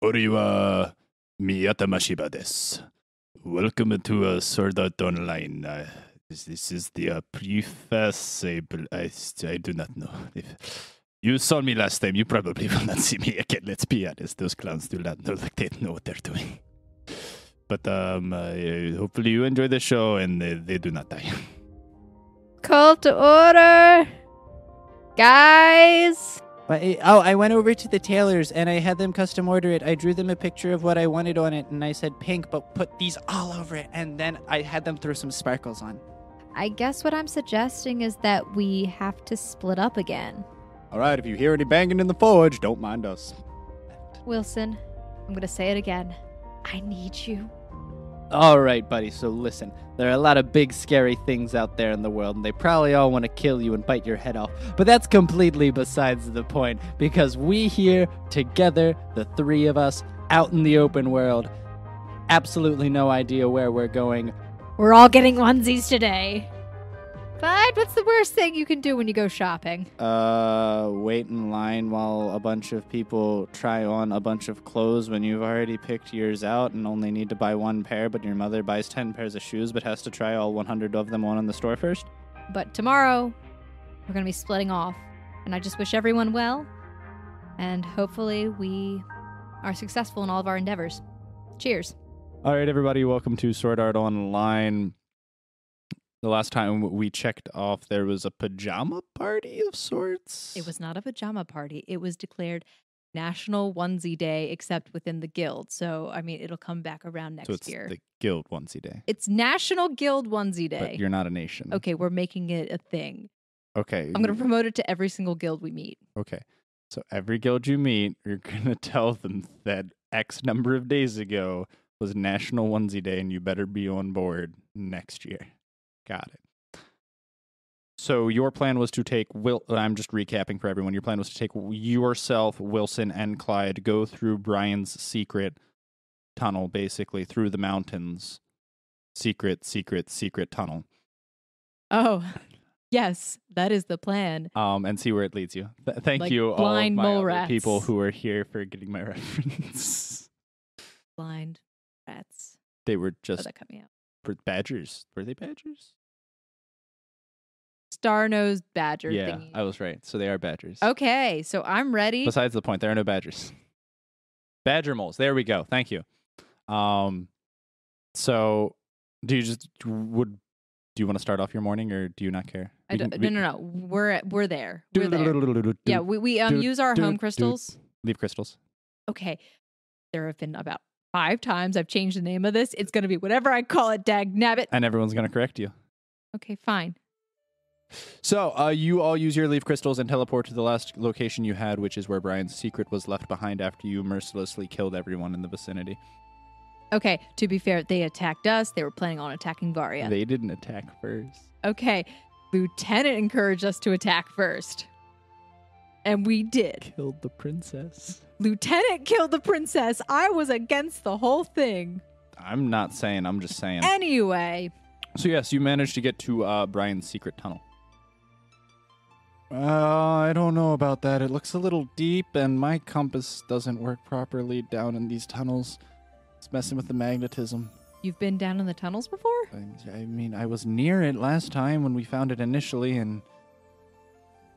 Oriwa Miyatamashiba desu. Welcome to Sword Art Online. This is the preface. I do not know. If you saw me last time, you probably will not see me again. Let's be honest. Those clowns do not know like they know what they're doing. But hopefully you enjoy the show and they do not die. Call to order! Guys! I went over to the tailors and I had them custom order it. I drew them a picture of what I wanted on it and I said pink, but put these all over it. And then I had them throw some sparkles on. I guess what I'm suggesting is that we have to split up again. All right, if you hear any banging in the forge, don't mind us. Wilson, I'm going to say it again. I need you. All right, buddy. So listen, there are a lot of big, scary things out there in the world, and they probably all want to kill you and bite your head off. But that's completely besides the point, because we here together, the three of us, out in the open world, absolutely no idea where we're going. We're all getting onesies today. Clyde, what's the worst thing you can do when you go shopping? Wait in line while a bunch of people try on a bunch of clothes when you've already picked yours out and only need to buy one pair, but your mother buys 10 pairs of shoes but has to try all 100 of them on in the store first. But tomorrow, we're going to be splitting off, and I just wish everyone well, and hopefully we are successful in all of our endeavors. Cheers. All right, everybody, welcome to Sword Art Online. The last time we checked off, there was a pajama party of sorts. It was not a pajama party. It was declared National Onesie Day, except within the guild. So, I mean, it'll come back around next so it's year. the guild onesie day. It's National Guild Onesie Day. But you're not a nation. Okay, we're making it a thing. Okay. I'm going to promote it to every single guild we meet. Okay. So every guild you meet, you're going to tell them that X number of days ago was National Onesie Day, and you better be on board next year. Got it. So your plan was to take I'm just recapping for everyone. Your plan was to take yourself, Wilson, and Clyde, go through Brian's secret tunnel, basically through the mountains. Secret tunnel. Oh, yes, that is the plan. And see where it leads you. Thank Like you, all of blind my mole other rats. people who are here for getting my reference. Blind rats. They were Oh, just that cut me out. badgers. Were they badgers? Star-nosed badger Yeah, thingy. I was right. So they are badgers. Okay, so I'm ready. Besides the point, there are no badgers. Badger moles. There we go. Thank you. So do you want to start off your morning, or do you not care? No. We're there. We're there. Yeah, we use our home crystals. Leaf crystals. Okay, there have been about 5 times I've changed the name of this. It's going to be whatever I call it, dagnabbit. And everyone's going to correct you. Okay, fine. So you all use your leaf crystals and teleport to the last location you had, which is where Brian's secret was left behind after you mercilessly killed everyone in the vicinity. Okay, to be fair, they attacked us. They were planning on attacking Varia. They didn't attack first. Okay, Lieutenant encouraged us to attack first. And we did. Killed the princess. Lieutenant killed the princess. I was against the whole thing. I'm not saying, I'm just saying. Anyway. So yes, you managed to get to Brian's secret tunnel. I don't know about that. It looks a little deep, and my compass doesn't work properly down in these tunnels. It's messing with the magnetism. You've been down in the tunnels before? I mean, I was near it last time when we found it initially, and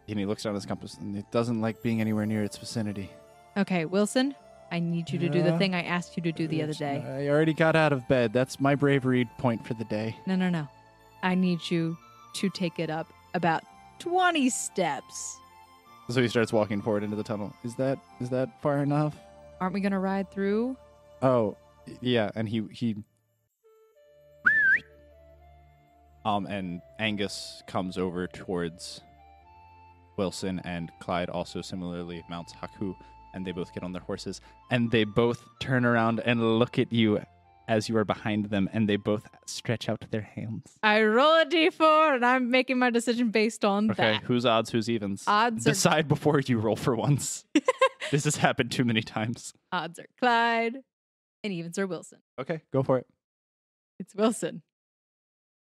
he looks down his compass, and it doesn't like being anywhere near its vicinity. Okay, Wilson, I need you to do the Yeah. thing I asked you to do the other day. I already got out of bed. That's my bravery point for the day. No. I need you to take it up about 20 steps. So he starts walking forward into the tunnel. Is that far enough? Aren't we going to ride through? Oh, yeah, and he and Angus comes over towards Wilson, and Clyde also similarly mounts Haku, and they both get on their horses, and they both turn around and look at you as you are behind them, and they both stretch out their hands. I roll a d4, and I'm making my decision based on Okay, that. who's odds, who's evens? Odds are Decide before you roll for once. This has happened too many times. odds are Clyde, and evens are Wilson. Okay, go for it. It's Wilson.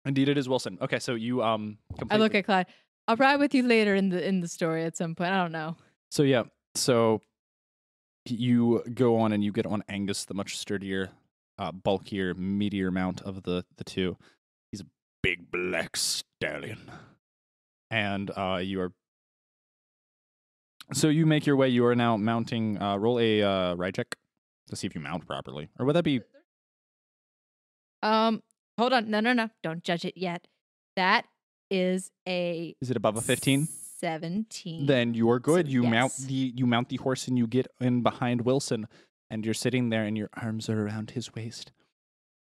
Indeed, it is Wilson. Okay, so you completely... I look at Clyde. I'll ride with you later in the story at some point. I don't know. So yeah, so you go on and you get on Angus, the much sturdier, bulkier, meatier mount of the two. He's a big black stallion. And you are... So you make your way. You are now mounting... roll a ride check to see if you mount properly. Or would that be... Hold on. No. Don't judge it yet. That is a... Is it above a 15? 17. Then you're good. So, You yes. mount the horse and you get in behind Wilson, and you're sitting there and your arms are around his waist.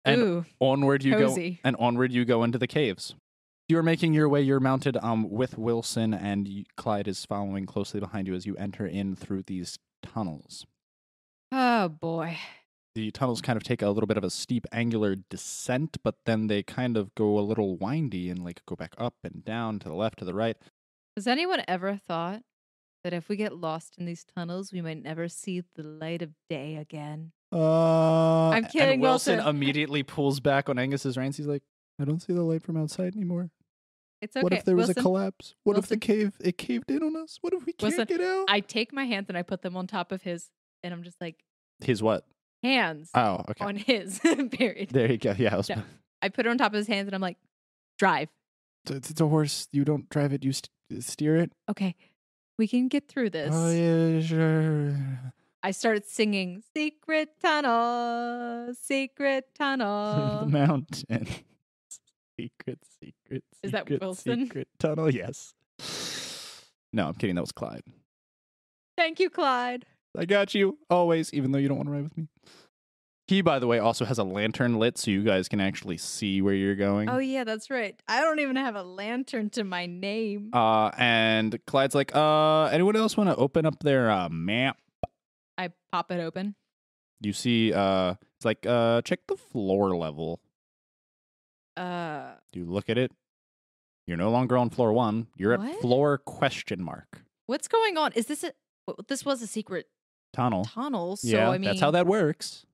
And Ooh, onward you cozy. go, and onward you go into the caves. You're making your way. You're mounted with Wilson, and Clyde is following closely behind you as you enter in through these tunnels. Oh, boy. The tunnels kind of take a little bit of a steep, angular descent, but then they kind of go a little windy and like go back up and down to the left, to the right. Has anyone ever thought that if we get lost in these tunnels, we might never see the light of day again? I'm kidding, And Wilson Wilson. immediately pulls back on Angus's reins. He's like, I don't see the light from outside anymore. It's okay. What if there was Wilson, a collapse? What if Wilson. it caved in on us? What if we can't Wilson, get out? I take my hands and I put them on top of his, and I'm just like, His what? hands Oh, okay. on his, period. There you go. Yeah, No. I put it on top of his hands and I'm like, drive. it's a horse. You don't drive it. You steer it. Okay, we can get through this. Oh, yeah, sure. I started singing, secret tunnel, secret The tunnel. mountain. Secret. Is that secret, Wilson? Secret tunnel, yes. No, I'm kidding. That was Clyde. Thank you, Clyde. I got you always, even though you don't want to ride with me. He, by the way, also has a lantern lit so you guys can actually see where you're going. Oh, yeah, that's right. I don't even have a lantern to my name. And Clyde's like, anyone else want to open up their map? I pop it open. You see, it's like, check the floor level. You look at it. You're no longer on floor 1. You're at What? floor question mark. What's going on? Is this this was a secret Tunnel. tunnel, so Yeah, I mean, that's how that works.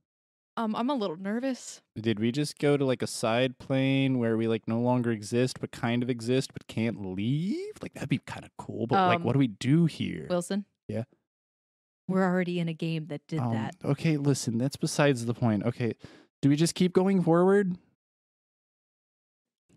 I'm a little nervous. Did we just go to like a side plane where we like no longer exist but kind of exist but can't leave? Like that'd be kind of cool. But like, what do we do here? Wilson? Yeah? We're already in a game that did that. Okay, listen, that's besides the point. Okay, do we just keep going forward?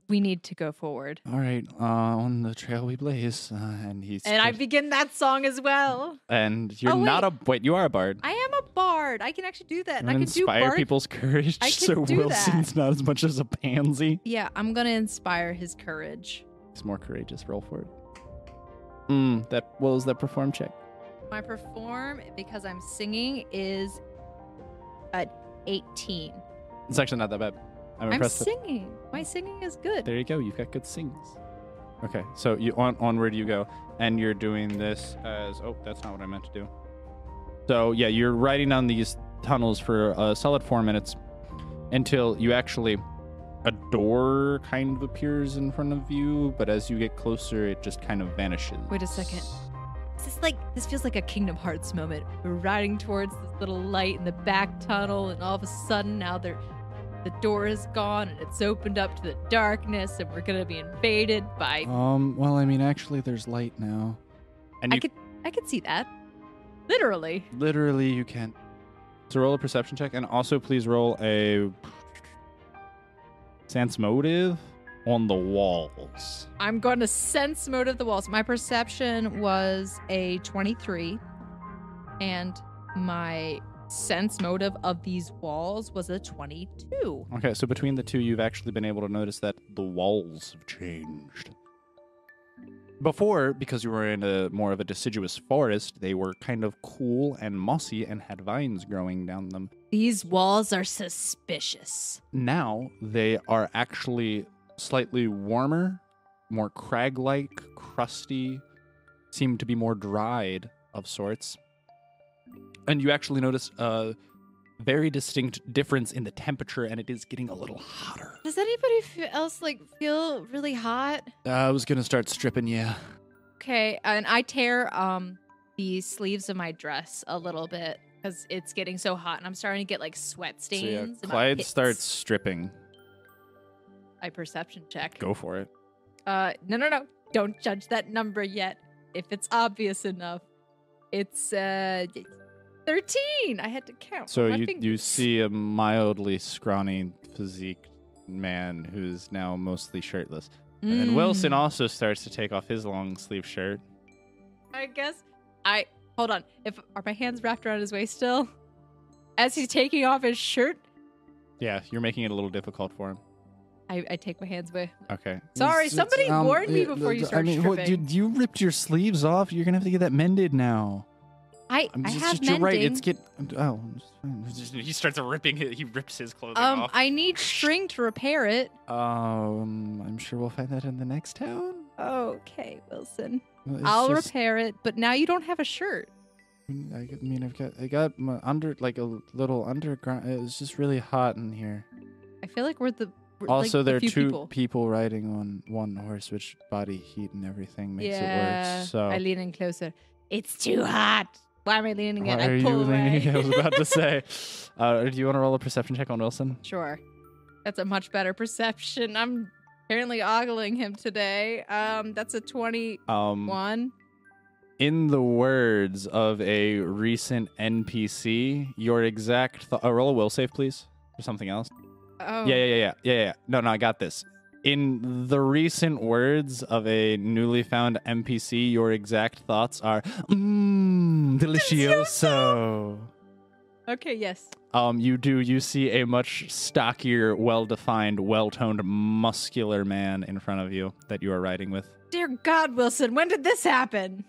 We need to go forward. All right, on the trail we blaze, and he's And I begin that song as well. and you're Oh, not a wait, you are a bard. I am a bard. I can actually do that. And I You can do inspire bard. people's courage, I can so do Wilson's not as much as a pansy. Yeah, I'm gonna inspire his courage. He's more courageous. Roll for it. What was that perform check? My perform, because I'm singing, is at 18. It's actually not that bad. I'm I'm impressed. singing. My singing is good. There you go. You've got good sings. Okay, so you onward you go, and you're doing this as that's not what I meant to do. So yeah, you're riding down these tunnels for a solid 4 minutes until you actually a door kind of appears in front of you, but as you get closer, it just kind of vanishes. Wait a second. This feels like a Kingdom Hearts moment. We're riding towards this little light in the back tunnel, and all of a sudden now the door is gone and it's opened up to the darkness, and we're gonna be invaded by. Well, I mean, actually, there's light now, and you I could see that. Literally. literally you can. So roll a perception check, and also please roll a sense motive on the walls. I'm going to sense motive the walls. My perception was a 23, and my sense motive of these walls was a 22. Okay, so between the two, you've actually been able to notice that the walls have changed. Before, because you were in a more of a deciduous forest, they were kind of cool and mossy and had vines growing down them. These walls are suspicious. Now they are actually slightly warmer, more crag-like, crusty, seem to be more dried of sorts. And you actually notice a very distinct difference in the temperature, and it is getting a little hotter. Does anybody else feel really hot? I was gonna start stripping, yeah. Okay, and I tear the sleeves of my dress a little bit because it's getting so hot, and I'm starting to get sweat So yeah, stains. in my Clyde pits. starts stripping. I perception check. Go for it. No. Don't judge that number yet. If it's obvious enough, it's 13. I had to count. So my you fingers. see a mildly scrawny physique man who's now mostly shirtless. And then Wilson Mm. also starts to take off his long sleeve shirt. I guess hold on. Are my hands wrapped around his waist still? As he's taking off his shirt, Yeah, you're making it a little difficult for him. I take my hands away. Okay. Sorry, somebody warned me before you started stripping. You ripped your sleeves off. You're gonna have to get that mended now. I have You're right. mending. It's he starts ripping. He rips his clothing off. I need string to repair it. I'm sure we'll find that in the next town. Okay, Wilson. Well, it's I'll just- repair it, but now you don't have a shirt. I got my a little underground. It's just really hot in here. I feel like we're Also, like there are the few two people riding on one horse, which body heat and everything makes it Yeah, worse. So I lean in closer. It's too hot. Why am I leaning in? Why I are you pull away. leaning? I was about to say. Do you want to roll a perception check on Wilson? Sure. That's a much better perception. I'm apparently ogling him today. That's a 21. In the words of a recent NPC, your exact roll a will save, please, or something else. Oh. Yeah. No, I got this. In the recent words of a newly found NPC, your exact thoughts are, delicioso. Okay, yes. You see a much stockier, well-defined, well-toned, muscular man in front of you that you are riding with. Dear God, Wilson, when did this happen?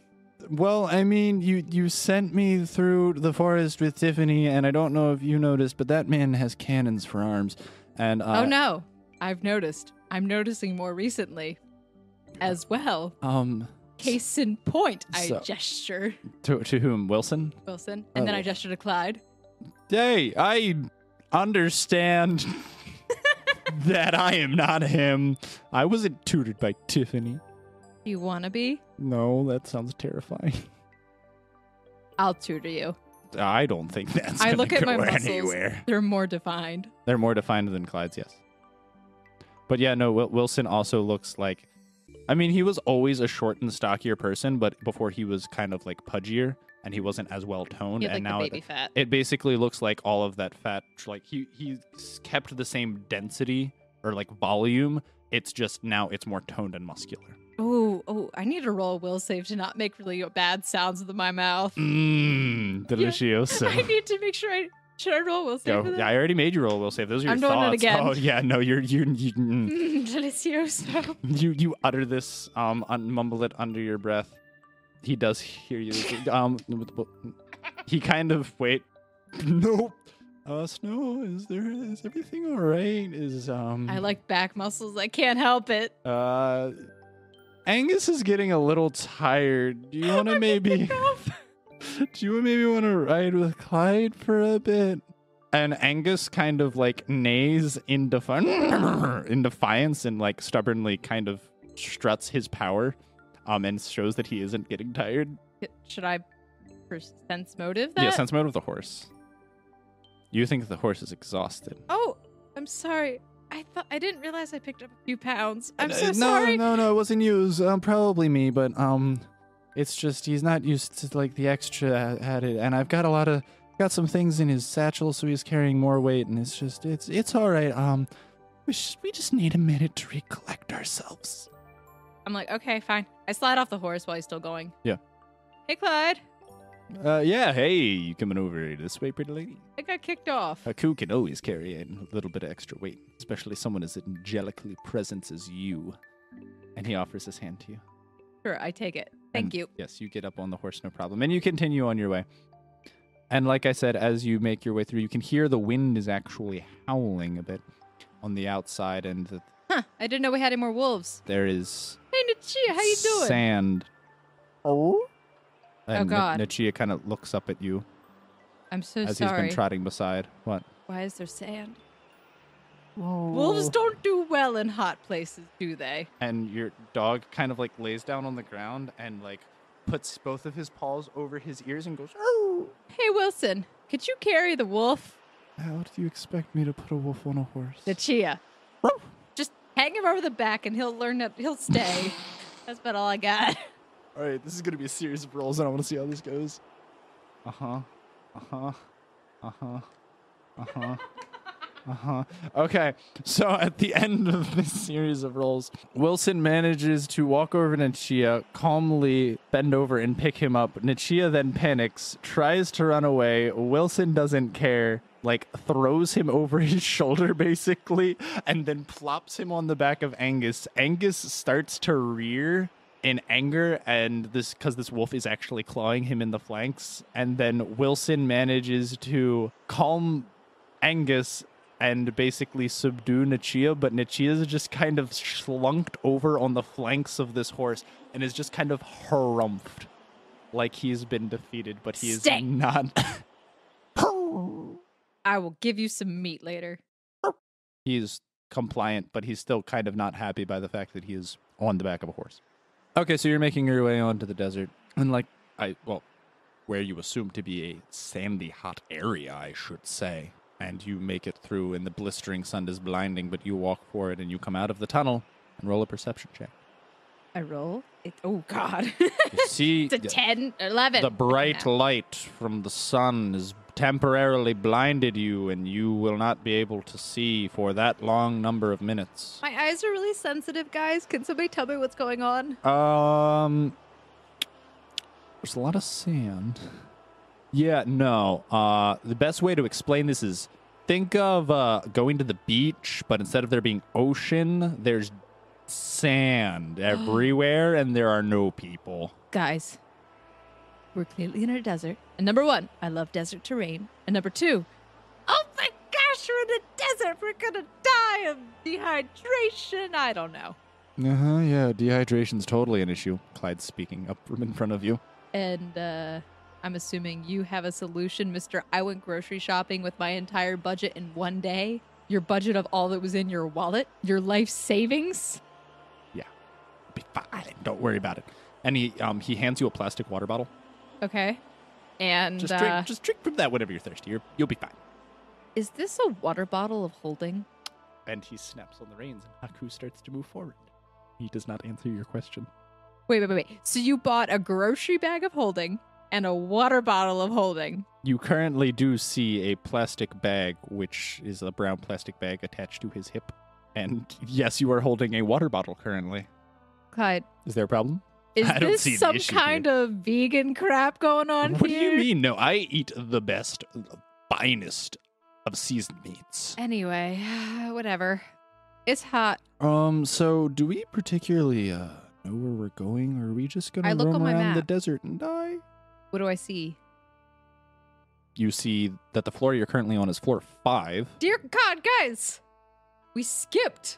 Well, I mean, you sent me through the forest with Tiffany, and I don't know if you noticed, but that man has cannons for arms. And Oh no, I've noticed. I'm noticing more recently as well. Case in point, I gesture. To whom? Wilson? Wilson. And then I gesture to Clyde. Hey, I understand that I am not him. I wasn't tutored by Tiffany. You wanna be? No, that sounds terrifying. I'll tutor you. I don't think that's I gonna look at go my muscles. anywhere. They're more defined. They're more defined than Clyde's, yes. But yeah, no, Wilson also looks like... I mean, he was always a short and stockier person, but before he was kind of like pudgier, and he wasn't as well-toned. He had, And like, now the baby fat. it basically looks like all of that fat... Like, he kept the same density or like volume. It's just now it's more toned and muscular. Oh, I need to roll a will save to not make really bad sounds with my mouth. Delicioso. I need to make sure should I roll a will save for that? Yeah, I already made you roll a will save. Those are your I'm thoughts. doing it again. Oh yeah, no, you Delicioso. you utter this, mumble it under your breath. He does hear you. He kind of wait. Nope. Snow, is everything all right? I like back muscles. I can't help it. Angus is getting a little tired. Do you want to maybe want to ride with Clyde for a bit? And Angus kind of like neighs in defiance and like stubbornly kind of struts his power, and shows that he isn't getting tired. Should I sense motive that? Yeah, sense motive the horse. You think the horse is exhausted. Oh, I'm sorry. I didn't realize I picked up a few pounds. I'm so sorry. No, it wasn't you. It was probably me, but it's just he's not used to like the extra added, and I've got got some things in his satchel, so he's carrying more weight, and it's all right. We just need a minute to recollect ourselves. I'm like, okay, fine. I slide off the horse while he's still going. Yeah. Hey, Clyde. Yeah, hey, you coming over this way, pretty lady? I got kicked off. A coup can always carry a little bit of extra weight, especially someone as angelically present as you. And he offers his hand to you. Sure, I take it. Thank you. Yes, you get up on the horse, no problem. And you continue on your way. And like I said, as you make your way through, you can hear the wind is actually howling a bit on the outside. And I didn't know we had any more wolves. there is Hey, Nachia, how you doing? sand. Oh? And God. Nachia kind of looks up at you I'm so as sorry. he's been trotting beside. What? Why is there sand? Wolves don't do well in hot places, do they? And your dog kind of like lays down on the ground and like puts both of his paws over his ears and goes, "Oh." Hey, Wilson, could you carry the wolf? How do you expect me to put a wolf on a horse? Nachia. Just hang him over the back and he'll learn that he'll stay. That's about all I got. All right, this is going to be a series of rolls, and I want to see how this goes. Uh-huh. Uh-huh. Uh-huh. Uh-huh. Uh-huh. Okay, so at the end of this series of rolls, Wilson manages to walk over to Nichia, calmly bend over and pick him up. Nichia then panics, tries to run away. Wilson doesn't care, like throws him over his shoulder basically, and then plops him on the back of Angus. Angus starts to rear in anger, and because this wolf is actually clawing him in the flanks, and then Wilson manages to calm Angus and basically subdue Nichia, but Nichia's just kind of slunked over on the flanks of this horse and is just kind of harumphed like he's been defeated, but he is not. I will give you some meat later. He's compliant, but he's still kind of not happy by the fact that he is on the back of a horse. Okay, so you're making your way onto the desert, and where you assume to be a sandy, hot area, I should say. And you make it through, and the blistering sun is blinding, but you walk forward, and you come out of the tunnel and roll a perception check. I roll? Oh, God. You see It's a 10, 11. the bright light from the sun has temporarily blinded you, and you will not be able to see for that long number of minutes. My eyes are really sensitive, guys. Can somebody tell me what's going on? There's a lot of sand. Yeah, no. The best way to explain this is think of going to the beach, but instead of there being ocean, there's sand everywhere, and there are no people. Guys, we're clearly in a desert. And number one, I love desert terrain. And number two, oh my gosh, we're in a desert. We're going to die of dehydration. I don't know. Uh-huh, yeah, dehydration's totally an issue. Clyde's speaking up from in front of you. And, I'm assuming you have a solution, Mr. I went grocery shopping with my entire budget in one day. Your budget of all that was in your wallet, your life savings. Yeah, be fine. Don't worry about it. And he hands you a plastic water bottle. Okay. And Just drink from that whenever you're thirsty. You'll be fine. Is this a water bottle of holding? And he snaps on the reins, and Haku starts to move forward. He does not answer your question. Wait. So you bought a grocery bag of holding and a water bottle of holding. You currently do see a plastic bag, which is a brown plastic bag attached to his hip. And yes, you are holding a water bottle currently. Clyde, Is there a problem? is I don't this see the some issue kind of vegan crap going on What here? do you mean? No, I eat the best, the finest of seasoned meats. Anyway, whatever. It's hot. So do we particularly know where we're going, or are we just I gonna look roam on my around the map. desert and die? What do I see? You see that the floor you're currently on is floor 5. Dear God, guys! We skipped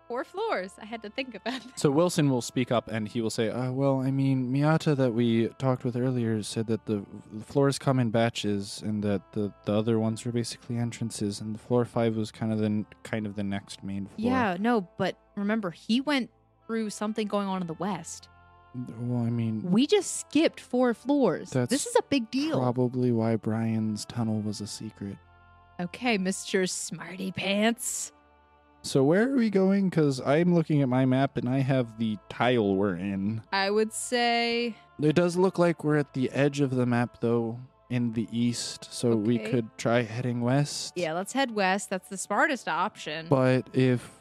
4 floors. I had to think about it. So Wilson will speak up, and he will say, well, I mean, Miyata that we talked with earlier said that the floors come in batches, and that the other ones were basically entrances, and the floor 5 was kind of the next main floor. Yeah, no, but remember, he went through something going on in the west. Well, I mean, We just skipped 4 floors. That's This is a big deal. probably why Brian's tunnel was a secret. Okay, Mr. Smarty Pants. So where are we going? Because I'm looking at my map, and I have the tile we're in. I would say It does look like we're at the edge of the map, though, in the east, so we Okay. could try heading west. yeah, let's head west. That's the smartest option. But if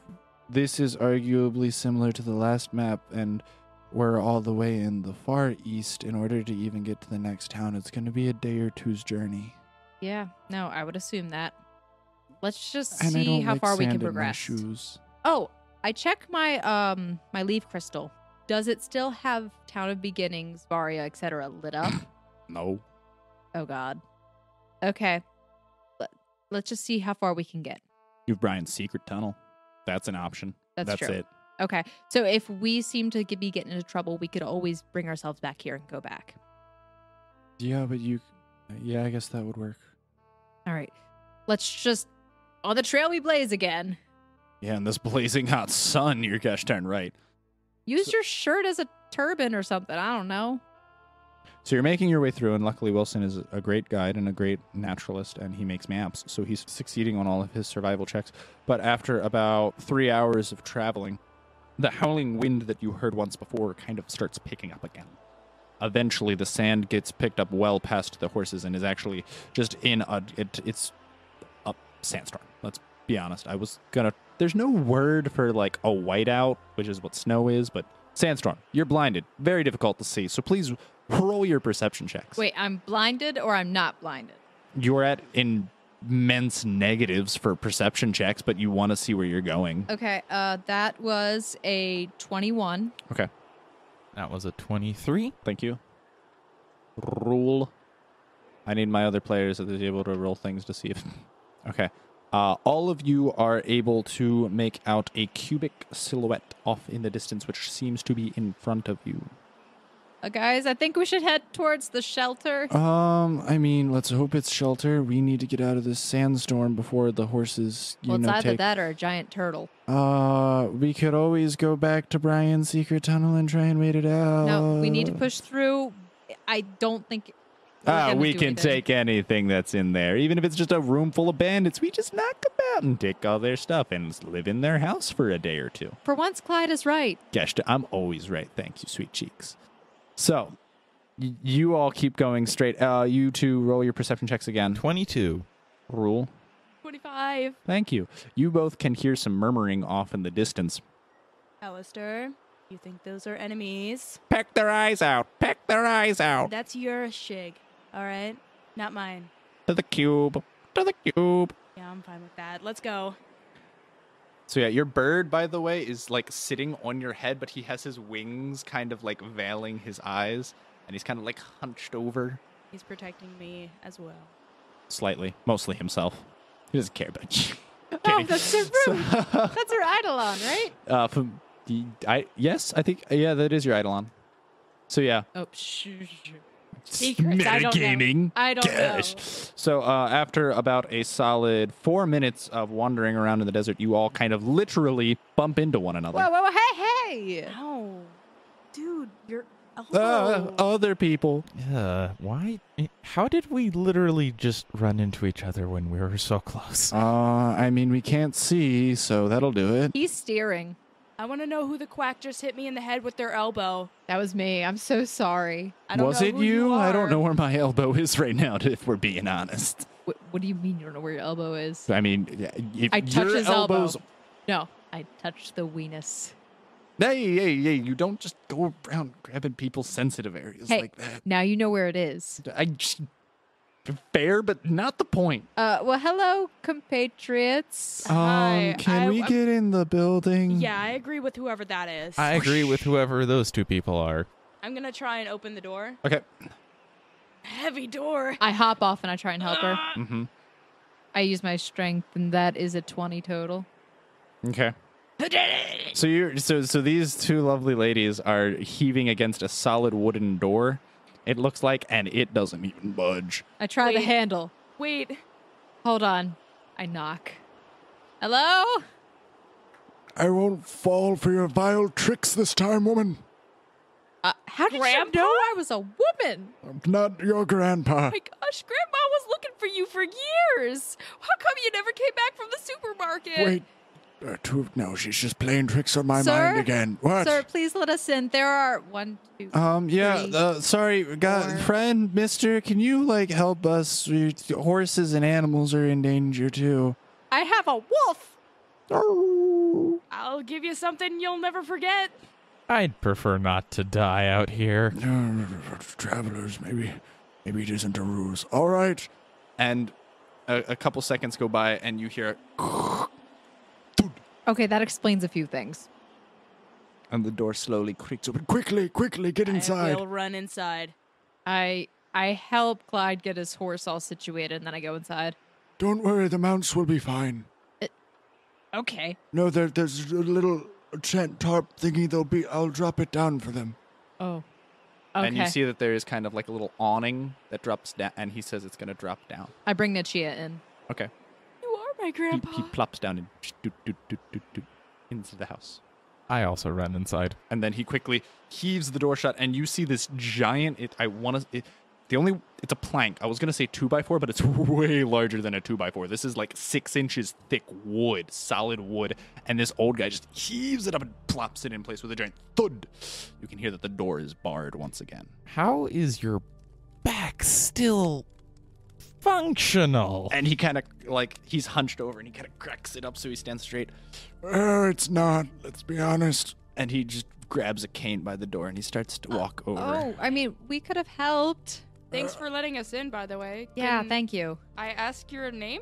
this is arguably similar to the last map, and we're all the way in the far east, in order to even get to the next town, it's going to be a day or two's journey. Yeah, no, I would assume that. Let's just And I see don't how like far we sand can in my progress. shoes. Oh, I checked my my leaf crystal. Does it still have Town of Beginnings, Varia, etc. lit up? No. Oh God. Okay. Let's just see how far we can get. You have Brian's secret tunnel. That's an option. That's true. it. Okay. So if we seem to be getting into trouble, we could always bring ourselves back here and go back. Yeah, but I guess that would work. All right. Let's just on the trail we blaze again. Yeah, in this blazing hot sun, you're gosh darn right. Use your shirt as a turban or something. I don't know. So you're making your way through, and luckily Wilson is a great guide and a great naturalist, and he makes maps, so he's succeeding on all of his survival checks. But after about 3 hours of traveling, the howling wind that you heard once before kind of starts picking up again. eventually the sand gets picked up well past the horses and is actually just in it's a sandstorm. Let's be honest. There's no word for like a whiteout, which is what snow is, but sandstorm. You're blinded. Very difficult to see. So please roll your perception checks. Wait, I'm blinded or I'm not blinded? You're at immense negatives for perception checks, but you want to see where you're going. Okay, that was a 21. Okay. That was a 23. Thank you. Roll. I need my other players to be able to roll things to see if... Okay. All of you are able to make out a cubic silhouette off in the distance, which seems to be in front of you. Guys, I think we should head towards the shelter. I mean, let's hope it's shelter. We need to get out of this sandstorm before the horses, Well, it's either that or a giant turtle. We could always go back to Brian's secret tunnel and try and wait it out. No, we need to push through. I don't think... we're gonna We do can anything. take anything that's in there. Even if it's just a room full of bandits, we just knock them out and take all their stuff and live in their house for a day or two. For once, Clyde is right. Gosh, I'm always right. Thank you, sweet cheeks. So, you all keep going straight. You two roll your perception checks again. 22. Rule. 25. Thank you. You both can hear some murmuring off in the distance. Alistair, you think those are enemies? Peck their eyes out. Peck their eyes out. That's your shig, all right? Not mine. To the cube. To the cube. Yeah, I'm fine with that. Let's go. So yeah, your bird, by the way, is like sitting on your head, but he has his wings kind of like veiling his eyes, and he's kind of like hunched over He's protecting me as well. slightly, mostly himself. He doesn't care about you. Oh, that's so rude. That's our Eidolon, right? Yes, I think, yeah, that is your Eidolon. So yeah. Oh, shh. Secrets, I don't know. Metagaming. I don't Gosh. know. So after about a solid 4 minutes of wandering around in the desert, you all kind of literally bump into one another. Whoa, hey! Ow. Dude, your elbow. Other people. Why? How did we literally just run into each other when we were so close? I mean, we can't see, so that'll do it. He's steering. I want to know who the quack just hit me in the head with their elbow. That was me. I'm so sorry. I don't Was know it who you? I don't are. know where my elbow is right now, if we're being honest. What do you mean you don't know where your elbow is? I mean, if I touched your his elbows... elbow. No, I touched the weenus. Hey, you don't just go around grabbing people's sensitive areas Hey, like that. now you know where it is. I just... Fair, but not the point. Well, hello, compatriots. Hi, Can we get in the building? Yeah, I agree with whoever that is. I agree with whoever those two people are. I'm going to try and open the door. Okay. Heavy door. I hop off and I try and help her. Mm-hmm. I use my strength, and that is a 20 total. Okay. So these two lovely ladies are heaving against a solid wooden door, it looks like, and it doesn't even budge. I try the Wait. handle. Wait. Hold on. I knock. Hello? I won't fall for your vile tricks this time, woman. How did Grandpa? you know I was a woman? I'm not your grandpa. Oh my gosh, Grandma was looking for you for years. How come you never came back from the supermarket? Wait. No, she's just playing tricks on my Sir? mind again. What? Sir, please let us in. There are 1, 2, Yeah, three, sorry, four. friend, mister, can you, like, help us? Horses and animals are in danger, too. I have a wolf. I'll give you something you'll never forget. I'd prefer not to die out here. Travelers, maybe it isn't a ruse. All right. And a couple seconds go by, and you hear, Okay, that explains a few things. and the door slowly creaks open. Quickly, get I inside. will run inside. I help Clyde get his horse all situated, and then I go inside. Don't worry, the mounts will be fine. Okay. No, there's a little tent tarp thingy. I'll drop it down for them. Oh. Okay. And you see that there is kind of like a little awning that drops down, and he says it's going to drop down. I bring Nichia in. Okay. You are my He grandpa. plops down and into the house. I also run inside. And then he quickly heaves the door shut, and you see this giant. It's a plank. I was going to say 2x4, but it's way larger than a 2x4. This is like 6 inches thick wood, solid wood. And this old guy just heaves it up and plops it in place with a giant thud. You can hear that the door is barred once again. How is your back still functional? And he kind of he's hunched over and he kind of cracks it up so he stands straight. It's not, let's be honest. And he just grabs a cane by the door and he starts to walk over. Oh, I mean, we could have helped. Thanks for letting us in, by the way. Yeah, Can thank you. I ask your name?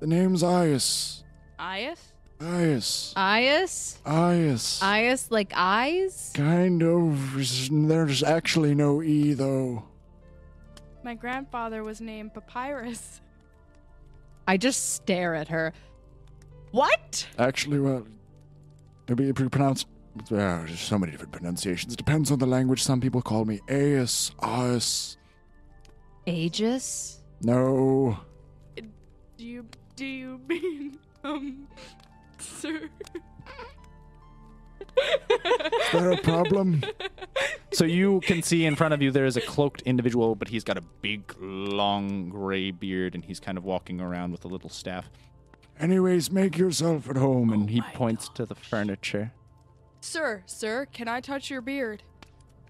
The name's Ias. Ias? Ias. Ias? Ias. Ias like eyes? Kind of. There's actually no E, though. My grandfather was named Papyrus. I just stare at her. What? Actually, well, it'll be pronounced. There's so many different pronunciations. It depends on the language. Some people call me Ias, Ias. Aegis? No. Do you mean, sir? Is there a problem? So you can see in front of you there is a cloaked individual, but he's got a big, long, gray beard, and he's kind of walking around with a little staff. Anyways, make yourself at home. And he points to the furniture. Sir, can I touch your beard?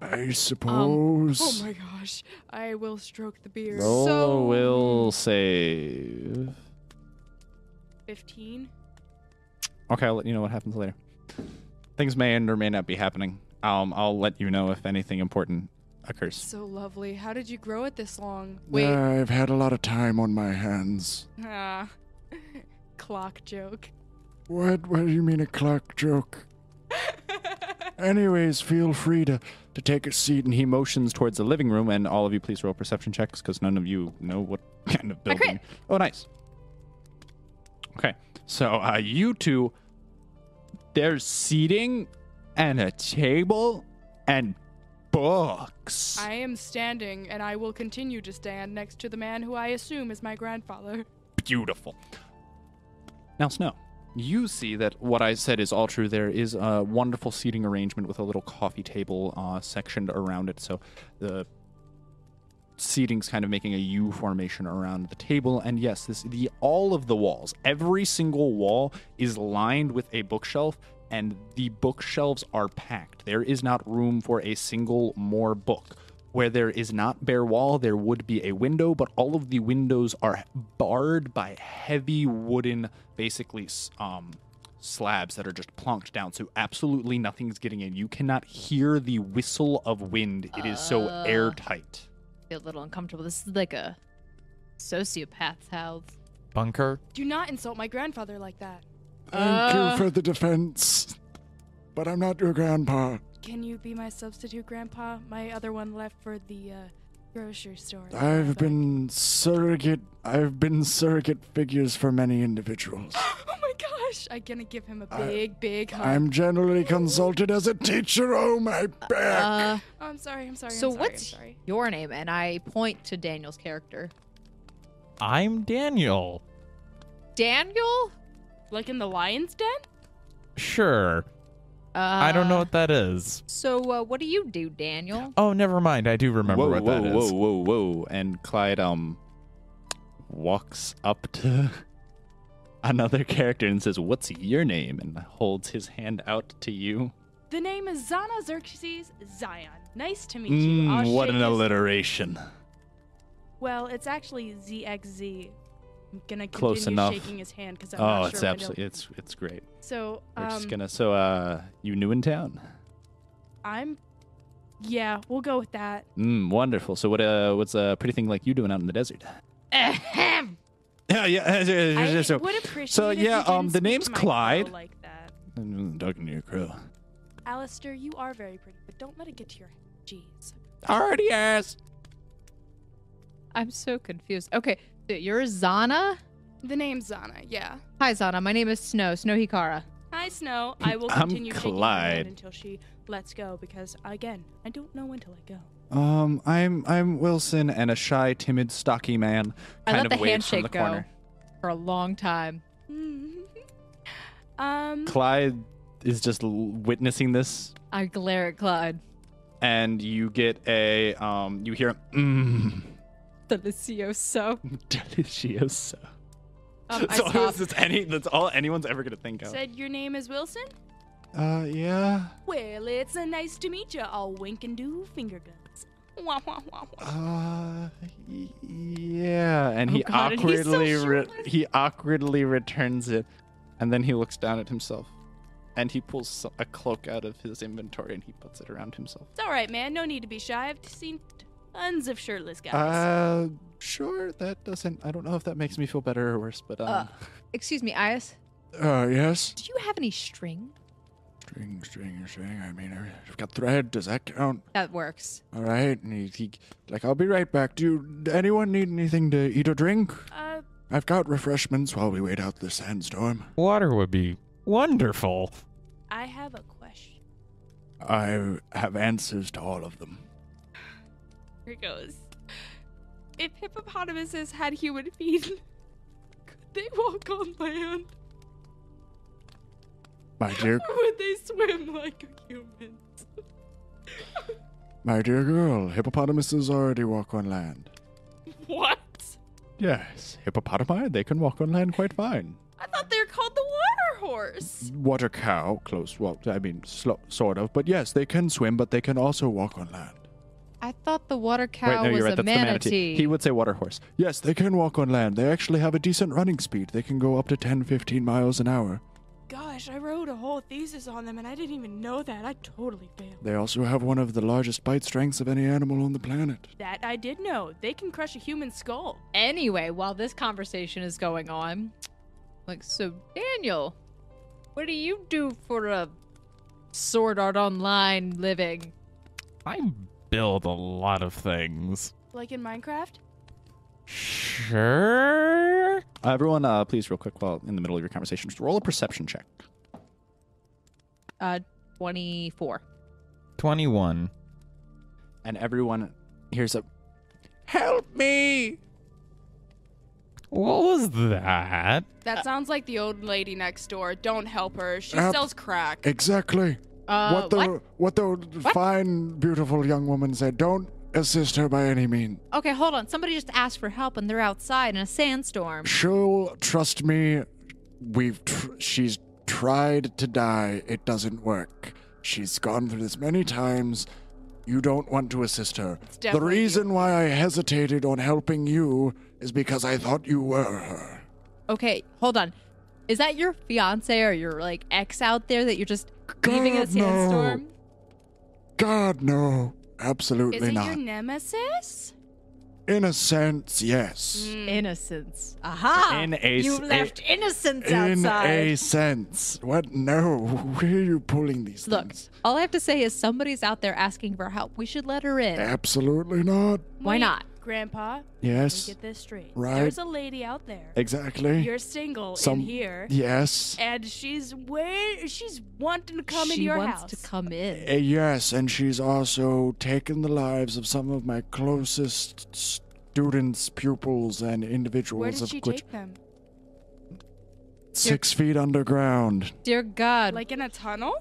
I suppose. Oh my gosh, I will stroke the beard. Roll will save. 15. Okay, I'll let you know what happens later. Things may or may not be happening. I'll let you know if anything important occurs. So lovely. How did you grow it this long? Wait. I've had a lot of time on my hands. Ah, clock joke. What do you mean a clock joke? Anyways, feel free to take a seat. And he motions towards the living room, and all of you please roll perception checks, because none of you know what kind of building. Oh, nice. Okay, so you two, there's seating and a table and books. I am standing, and I will continue to stand next to the man who I assume is my grandfather. Beautiful. Now, Snow, you see that what I said is all true. There is a wonderful seating arrangement with a little coffee table sectioned around it. So the seating's kind of making a U formation around the table. And yes, all of the walls, every single wall is lined with a bookshelf, and the bookshelves are packed. There is not room for a single more book. Where there is not bare wall, there would be a window, but all of the windows are barred by heavy wooden, basically, slabs that are just plonked down, so absolutely nothing's getting in. You cannot hear the whistle of wind. It is so airtight. I feel a little uncomfortable. This is like a sociopath's house. Bunker? Do not insult my grandfather like that. Thank you for the defense. But I'm not your grandpa. Can you be my substitute grandpa? My other one left for the grocery store. I've been surrogate figures for many individuals. Oh my gosh! I'm gonna give him a big hug. I'm generally consulted as a teacher. Oh, my back. Oh, I'm sorry. So what's your name? And I point to Daniel's character. I'm Daniel. Daniel? Like in the lion's den? Sure. I don't know what that is. So what do you do, Daniel? Oh, never mind. I do remember what that is. Whoa. And Clyde walks up to another character and says, "What's your name?" and holds his hand out to you. The name is Zana Xerxes Zion. Nice to meet you. I'll What shake an his- alliteration. Well, it's actually ZXZ. I'm gonna Close continue enough. shaking his hand because I'm Oh, not it's sure. absolutely, it's great. So, We're just gonna, so you new in town? yeah, we'll go with that. Wonderful. So what's a pretty thing like you doing out in the desert? Ahem. I So, would appreciate so if yeah, you didn't the speak name's to my Clyde. crow like that. I'm talking to your crow. Alistair, you are very pretty, but don't let it get to your head. Jeez. Already asked. I'm so confused. Okay, so you're Zana? The name's Zana, yeah. Hi, Zana. My name is Snow Hikara. Hi, Snow. I will I'm continue shaking her Clyde. hand until she lets go because, again, I don't know when to let go. I'm Wilson, and a shy, timid, stocky man I kind let of the waves from handshake the go corner. for a long time. Clyde is just witnessing this. I glare at Clyde. and you get a you hear Delicioso. delicioso. I So stop. that's all anyone's ever gonna think of. Said your name is Wilson? Yeah. Well, it's nice to meet you. I'll wink and do finger guns. Wah, wah, wah, wah. Yeah, and he God, and he's so awkwardly shirtless. he awkwardly returns it, and then he looks down at himself, and he pulls a cloak out of his inventory and he puts it around himself. It's all right, man. No need to be shy. I've seen tons of shirtless guys. Sure. That doesn't. I don't know if that makes me feel better or worse, but Excuse me, Ias. Yes? Do you have any string? String. I mean, I've got thread. Does that count? That works. All right. And he like, I'll be right back. Do anyone need anything to eat or drink? I've got refreshments while we wait out the sandstorm. Water would be wonderful. I have a question. I have answers to all of them. Here it goes. If hippopotamuses had human feet, could they walk on land? My dear, Or would they swim like humans? my dear girl, hippopotamuses already walk on land. What? Yes, hippopotami, they can walk on land quite fine. I thought they were called the water horse. Water cow, close. Well, I mean, sort of. But yes, they can swim, but they can also walk on land. I thought the water cow wait, no, was you're right. a That's manatee. the manatee. He would say water horse. Yes, they can walk on land. They actually have a decent running speed. They can go up to 10, 15 miles an hour. Gosh, I wrote a whole thesis on them and I didn't even know that. I totally failed. They also have one of the largest bite strengths of any animal on the planet. That I did know. They can crush a human skull. Anyway, while this conversation is going on, so Daniel, what do you do for a Sword Art Online living? I build a lot of things. Like in Minecraft? Sure. Everyone, please, real quick, while in the middle of your conversation, just roll a perception check. 24. 21. And everyone hears a, "Help me!" What was that? That sounds like the old lady next door. Don't help her. She Ab- sells crack. Exactly. What the fine, beautiful young woman said. Don't assist her by any means. Okay, hold on. Somebody just asked for help and they're outside in a sandstorm. She'll trust me. She's tried to die. It doesn't work. She's gone through this many times. You don't want to assist her. The definitely reason why I hesitated on helping you is because I thought you were her. Okay, hold on. Is that your fiance or your ex out there that you're just leaving in a God, no. sandstorm? God, no. Absolutely Is it not. your nemesis? In a sense, yes. Innocence. Aha! In a you s- left innocence In outside. a sense. What? No. Where are you pulling these Look, things? all I have to say is somebody's out there asking for help. We should let her in. Absolutely not. Why Wait, not? Grandpa, Yes. let me get this straight. Right. There's a lady out there. Exactly. You're single Some- in here. Yes. And she's wanting to come into she your wants house. to come in. Yes, and she's also taken the lives of some of my closest students, pupils, and individuals Where did of she which take them? 6 feet underground. Dear God. Like in a tunnel?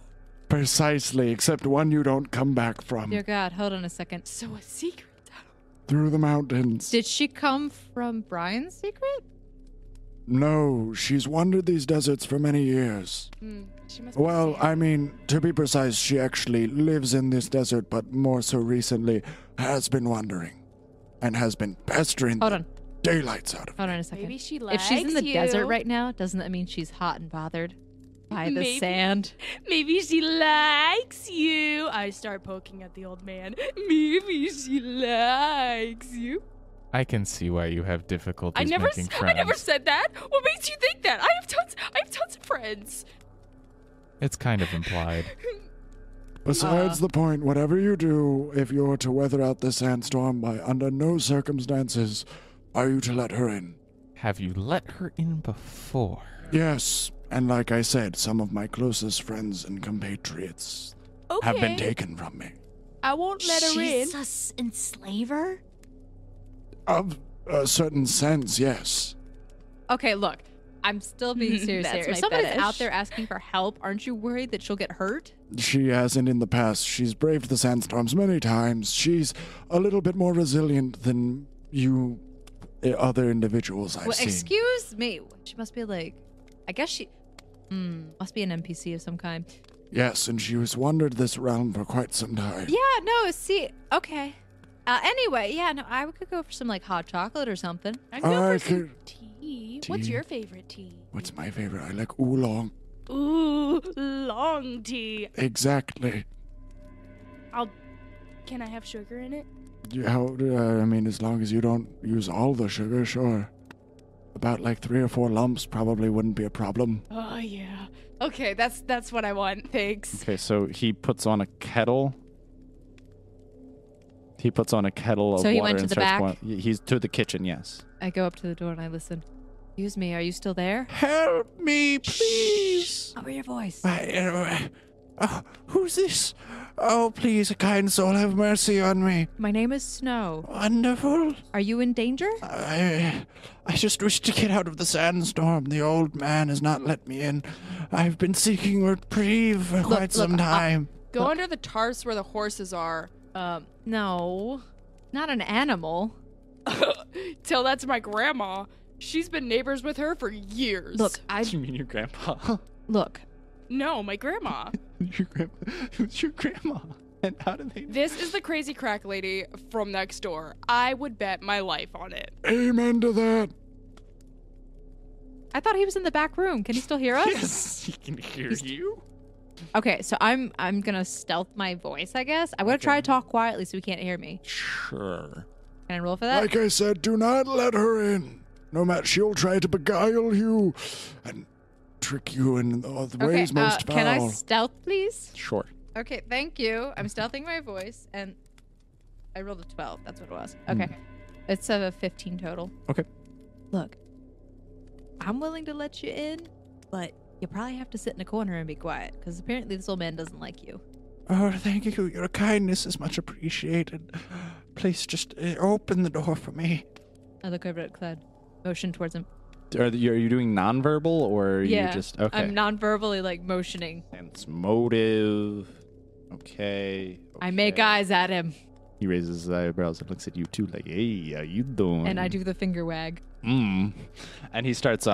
Precisely, except one you don't come back from. Dear God, hold on a second. So a secret tunnel. Through the mountains. Did she come from Brian's secret? No, she's wandered these deserts for many years. She must be Well, sad. I mean, to be precise, she actually lives in this desert, but more so recently has been wandering and has been pestering Hold the on. daylights out of Hold on a second. Maybe she If likes she's in the you. desert right now, doesn't that mean she's hot and bothered by the Maybe. sand? Maybe she likes you. I start poking at the old man. Maybe she likes you. I can see why you have difficulties I never making friends. I never said that. What makes you think that? I have tons of friends. It's kind of implied. Besides the point, whatever you do, if you're to weather out the sandstorm, by under no circumstances are you to let her in. Have you let her in before? Yes, and like I said, some of my closest friends and compatriots Okay. have been taken from me. I won't let her in. She's an enslaver? Of a certain sense, yes. Okay, look. I'm still being serious That's here. If my somebody's fetish. out there asking for help, aren't you worried that she'll get hurt? She hasn't in the past. She's braved the sandstorms many times. She's a little bit more resilient than you other individuals I've Well, seen. excuse me. She must be like, I guess she must be an NPC of some kind. Yes, and she has wandered this realm for quite some time. Yeah, no, see, okay. Anyway, yeah, no, I could go for some like hot chocolate or something. I can go I for some could- tea. What's Tea? your favorite tea? What's my favorite? I like oolong. Ooh, long tea. Exactly. Can I have sugar in it? I mean, as long as you don't use all the sugar, sure. About like 3 or 4 lumps probably wouldn't be a problem. Oh yeah. Okay, that's what I want. Thanks. Okay, so he puts on a kettle. He puts on a kettle of So he water went to and the starts back? boiling. He's to the kitchen, yes. I go up to the door and I listen. Excuse me, are you still there? Help me, please. Lower your voice. Who's this? Oh, please, a kind soul, have mercy on me. My name is Snow. Wonderful. Are you in danger? I just wish to get out of the sandstorm. The old man has not let me in. I've been seeking reprieve for quite some time. Go under the tarps where the horses are. No. Not an animal. Tell that to my grandma. She's been neighbors with her for years. Look, You mean your grandpa? look. No, my grandma. Your grandma? Who's your grandma? And how do they? This is the crazy crack lady from next door. I would bet my life on it. Amen to that. I thought he was in the back room. Can he still hear us? Yes, he can hear you. Okay, so I'm gonna stealth my voice, I guess. I'm gonna try to talk quietly so he can't hear me. Sure. Can I roll for that? Like I said, do not let her in. No matter, she'll try to beguile you and trick you in the ways most foul. can I stealth, please? Sure. Okay, thank you. I'm stealthing my voice, and I rolled a 12. That's what it was. Okay. It's a 15 total. Okay. Look, I'm willing to let you in, but you probably have to sit in a corner and be quiet, because apparently this old man doesn't like you. Oh, thank you. Your kindness is much appreciated. Please just open the door for me. I look over at Clyde, motion towards him. Are you doing nonverbal or are Yeah, you just okay? I'm non-verbally, like, motioning. Sense motive. Okay. I make eyes at him, He raises his eyebrows and looks at you too, like, "Hey, how you doing?" and I do the finger wag. And he starts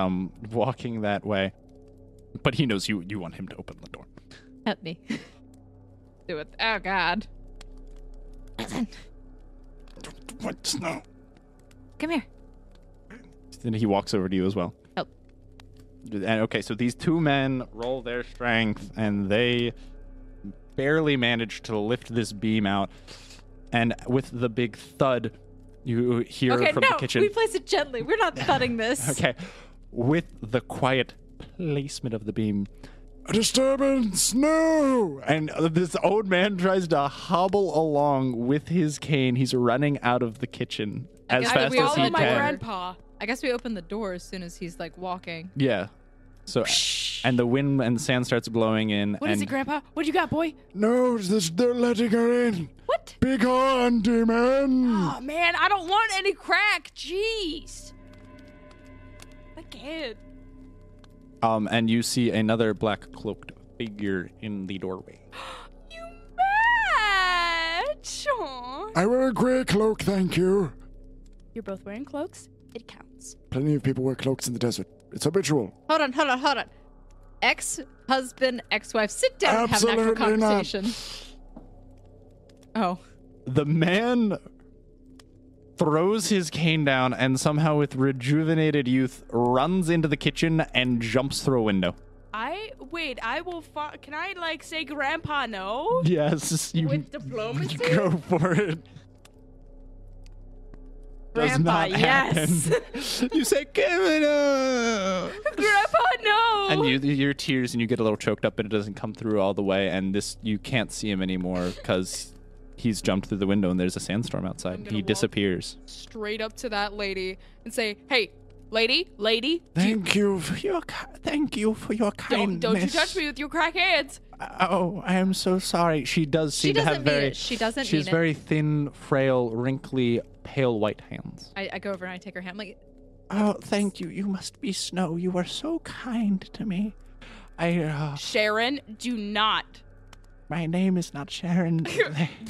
walking that way, but he knows you want him to open the door. Help me. Do it. Oh, God. What? No. Come here. Then he walks over to you as well. Oh. And okay, so these two men roll their strength, and they barely manage to lift this beam out. And with the big thud, you hear Okay, from no, the kitchen. we place it gently. We're not thudding this. Okay, with the quiet placement of the beam. A disturbance! No! And this old man tries to hobble along with his cane. He's running out of the kitchen as guess fast we as all he Follow my can. grandpa. I guess we open the door as soon as he's, like, walking. Yeah. So, and the wind and sand starts blowing in. What and is it, grandpa? What you got, boy? No, they're letting her in. What? Big on, demon! Oh, man, I don't want any crack. Jeez. I can't. And you see another black cloaked figure in the doorway. You match. Aw. I wear a gray cloak, thank you. You're both wearing cloaks. It counts. Plenty of people wear cloaks in the desert. It's habitual. Hold on. Ex-husband, ex-wife, sit down and have an actual Absolutely not. conversation. Oh. The man throws his cane down and somehow with rejuvenated youth runs into the kitchen and jumps through a window. I will can I like say grandpa no? Yes, you With diplomacy? go for it. Does Grandpa, not happen. yes. You say, "Give it up." Grandpa no. And your tears, and you get a little choked up, and it doesn't come through all the way. And you can't see him anymore because he's jumped through the window, and there's a sandstorm I'm outside. gonna He walk disappears. straight up to that lady and say, "Hey, lady, Thank you for your kindness. don't you touch me with your crack hands." Oh, I am so sorry. She does seem to have doesn't mean very. it. She doesn't She has mean it. very thin, frail, wrinkly, pale white hands. I go over and I take her hand. I'm like, Oh, thank you. You must be Snow. You are so kind to me. Sharon, do not. My name is not Sharon.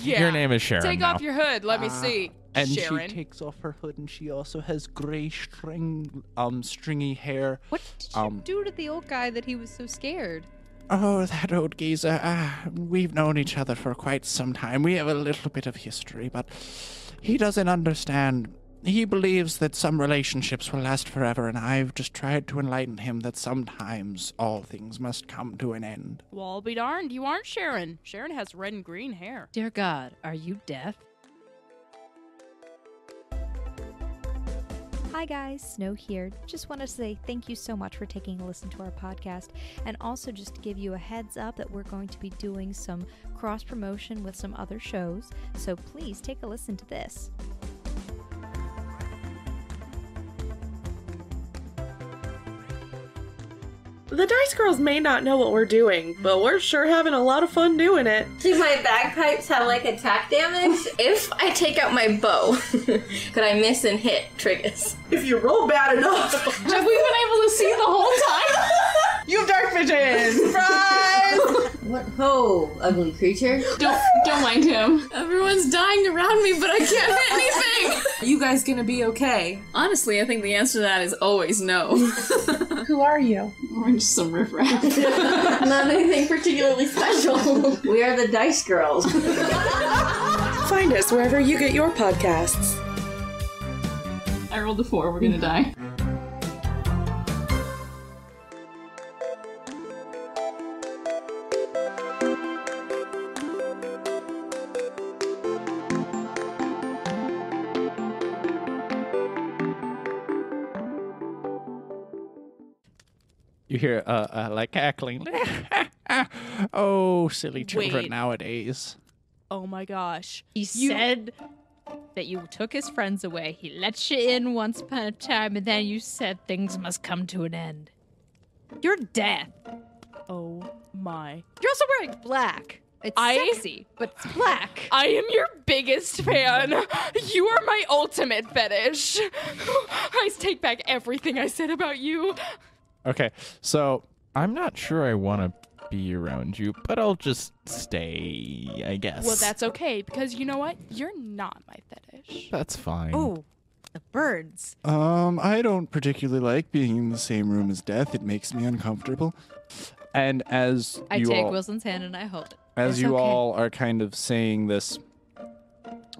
Yeah. Your name is Sharon Take now. off your hood. Let me see. And Sharon. she takes off her hood, and she also has gray stringy hair. What did you do to the old guy that he was so scared? Oh, that old geezer. We've known each other for quite some time. We have a little bit of history, but he doesn't understand. He believes that some relationships will last forever, and I've just tried to enlighten him that sometimes all things must come to an end. Well, I'll be darned. You aren't Sharon. Sharon has red and green hair. Dear God, are you deaf? Hi guys, Snow here. Just want to say thank you so much for taking a listen to our podcast, and also just to give you a heads up that we're going to be doing some cross promotion with some other shows, so please take a listen to this. The Dice Girls may not know what we're doing, but we're sure having a lot of fun doing it. Do my bagpipes have like attack damage? If I take out my bow, could I miss and hit triggers? If you roll bad enough. Have we been able to see the whole time? You have dark vision! Surprise! What ho, ugly creature? Don't mind him. Everyone's dying around me, but I can't hit anything. Are you guys gonna be okay? Honestly, I think the answer to that is always no. Who are you? We're just some riffraff. Not anything particularly special. We are the Dice Girls. Find us wherever you get your podcasts. I rolled a 4. We're gonna die. You hear like cackling. Oh, silly children Wait. nowadays. Oh my gosh. He said that you took his friends away. He let you in once upon a time, and then you said things must come to an end. You're deaf. Oh my. You're also wearing black. It's sexy, but it's black. I am your biggest fan. You are my ultimate fetish. I take back everything I said about you. Okay, so I'm not sure I want to be around you, but I'll just stay, I guess. Well, that's okay, because you know what? You're not my fetish. That's fine. Oh, the birds. I don't particularly like being in the same room as Death. It makes me uncomfortable. And as I you take all, Wilson's hand and I hold it. as It's you okay. all are kind of saying this,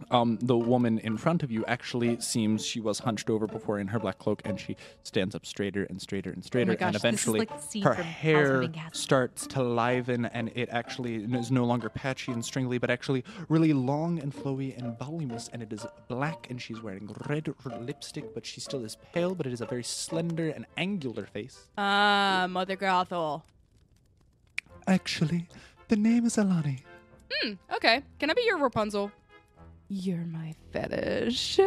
the woman in front of you actually seems she was hunched over before in her black cloak, and she stands up straighter and straighter and straighter, gosh, and this is eventually like the scene her from House of hair Moving Castle. starts to liven, and it actually is no longer patchy and stringly, but actually really long and flowy and voluminous, and it is black, and she's wearing red lipstick, but she still is pale, but it is a very slender and angular face. Mother Gothel. Actually, the name is Alani. Okay. Can I be your Rapunzel? You're my fetish.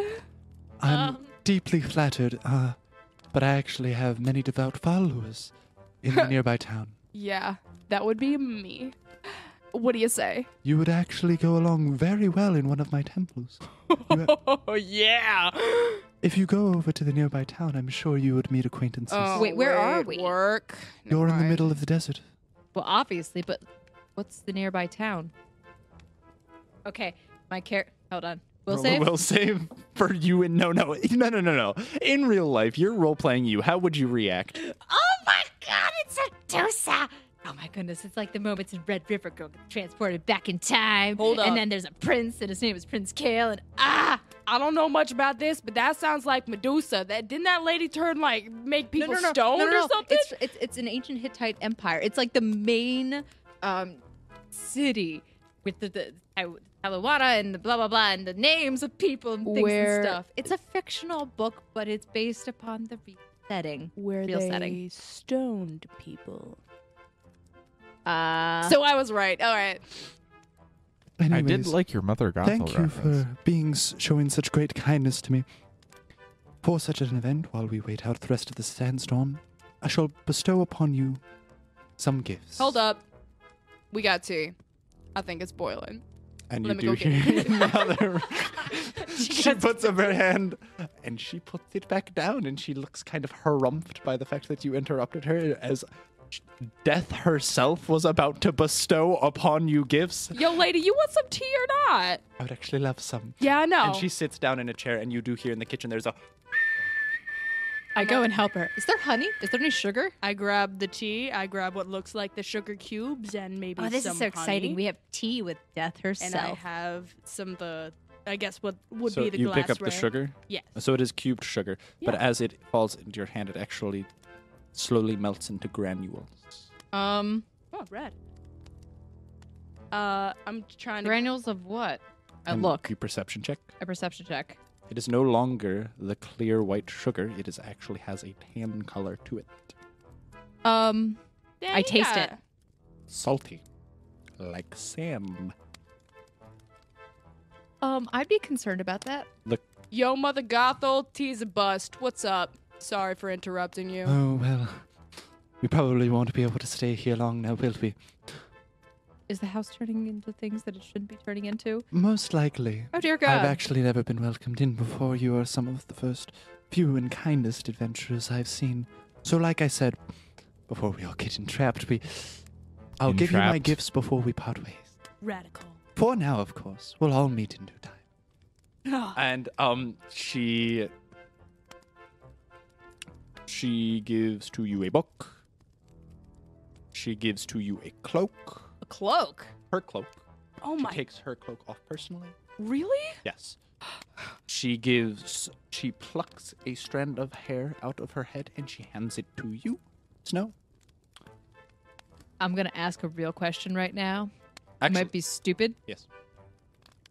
I'm deeply flattered, but I actually have many devout followers in the nearby town. Yeah, that would be me. What do you say? You would actually go along very well in one of my temples. Oh, yeah. If you go over to the nearby town, I'm sure you would meet acquaintances. Oh, Wait, where are we? Work. You're in the Never middle of the desert. Well, obviously, but what's the nearby town? Okay, my hold on. We'll Roll a save. will save for you and no. In real life, you're role playing you. How would you react? Oh my God, it's a Dosa! Oh my goodness, it's like the moments in Red River Girl get transported back in time. Hold up. And then there's a prince, and his name is Prince Kale, and I don't know much about this, but that sounds like Medusa. Didn't that lady turn make people stoned or something? It's an ancient Hittite empire. It's like the main city with the Talawada and the blah blah blah and the names of people and things and stuff. It's a fictional book, but it's based upon the real setting. Where real they setting. stoned people. So So I was right. All right. I did Anyways, like your Mother Gothel thank you reference. for showing such great kindness to me. For such an event, while we wait out the rest of the sandstorm, I shall bestow upon you some gifts. Hold up. We got tea. I think it's boiling. And you Let me do go hear get another. She puts up her hand and she puts it back down and she looks kind of harumphed by the fact that you interrupted her as Death herself was about to bestow upon you gifts. Yo, lady, you want some tea or not? I would actually love some. Yeah, I know. And she sits down in a chair and you do hear in the kitchen there's a. I go and help her. Is there honey? Is there any sugar? I grab the tea. I grab what looks like the sugar cubes and maybe some Oh, this is so exciting. honey. We have tea with Death herself. And I have some of the, I guess what would So be the you glassware. pick up the sugar? Yes. So it is cubed sugar, but Yeah. as it falls into your hand, it actually slowly melts into granules. Oh, red. I'm trying to. Granules of what? I And look. You perception check. A perception check. It is no longer the clear white sugar. It is actually has a tan color to it. I taste it. Salty. Like sand. I'd be concerned about that. Yo, Mother Gothel, tea's a bust. What's up? Sorry for interrupting you. Oh, well. We probably won't be able to stay here long now, will we? Is the house turning into things that it shouldn't be turning into? Most likely. Oh, dear God. I've actually never been welcomed in before. You are some of the first few and kindest adventurers I've seen. So like I said, before we all get entrapped, I'll give you my Entrapped? gifts before we part ways. Radical. For now, of course. We'll all meet in due time. Oh. And she gives to you a book. She gives to you a cloak. A cloak? Her cloak. Oh She my. takes her cloak off personally. Really? Yes. She plucks a strand of hair out of her head and she hands it to you. Snow. I'm going to ask a real question right now. It Actually, might be stupid. yes.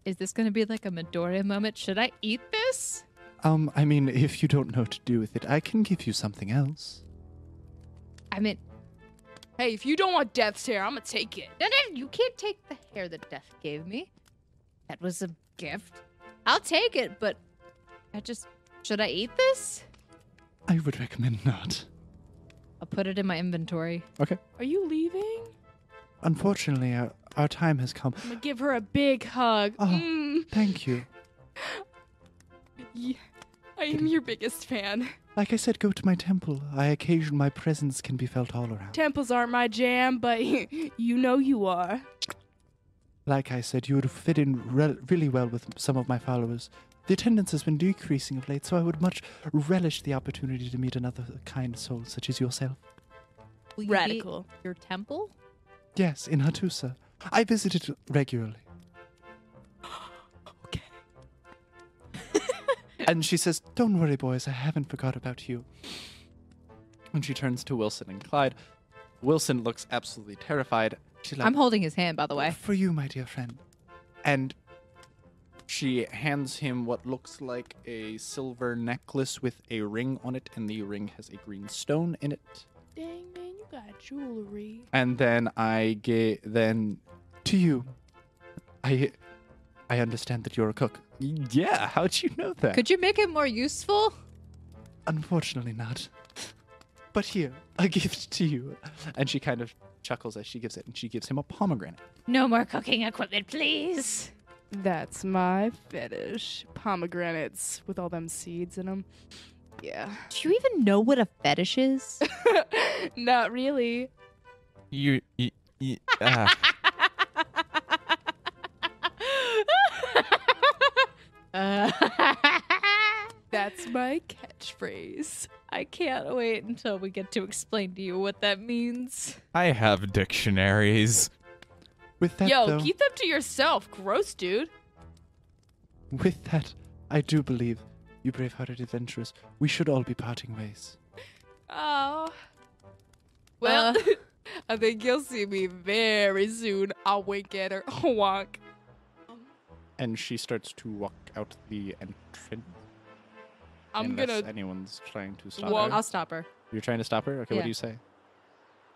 Is this going to be like a Midoriya moment? Should I eat this? I mean, if you don't know what to do with it, I can give you something else. I mean, Hey, if you don't want Death's hair, I'm gonna take it. no, you can't take the hair that Death gave me. That was a gift. I'll take it, but should I eat this? I would recommend not. I'll put it in my inventory. Okay. Are you leaving? Unfortunately, our time has come. I'm gonna give her a big hug. Oh. Thank you. Yeah, I am your biggest fan. Like I said, go to my temple. My presence can be felt all around. Temples aren't my jam, but you know you are. Like I said, you would fit in really well with some of my followers. The attendance has been decreasing of late, so I would much relish the opportunity to meet another kind soul such as yourself. Will you Radical. be at your temple? Yes, in Hattusa. I visit it regularly. Okay. And she says, "Don't worry, boys, I haven't forgot about you." And she turns to Wilson and Clyde. Wilson looks absolutely terrified. She's like, I'm holding his hand, by the way. "For you, my dear friend." And she hands him what looks like a silver necklace with a ring on it, and the ring has a green stone in it. Dang, man, you got jewelry. And then to you. I understand that you're a cook. Yeah, how'd you know that? Could you make it more useful? Unfortunately not. But here, a gift to you. And she kind of chuckles as she gives it, and she gives him a pomegranate. No more cooking equipment, please. That's my fetish. Pomegranates with all them seeds in them. Yeah. Do you even know what a fetish is? Not really. That's my catchphrase. I can't wait until we get to explain to you what that means. I have dictionaries. With that, Yo, though, keep them to yourself. Gross, dude. with that, I do believe, you brave-hearted adventurers, we should all be parting ways. Oh. Well, I think you'll see me very soon. I'll wink at her. Wonk. And she starts to walk out the entrance. I'm unless gonna anyone's trying to stop walk- her. I'll stop her. You're trying to stop her? Okay, what Yeah. do you say?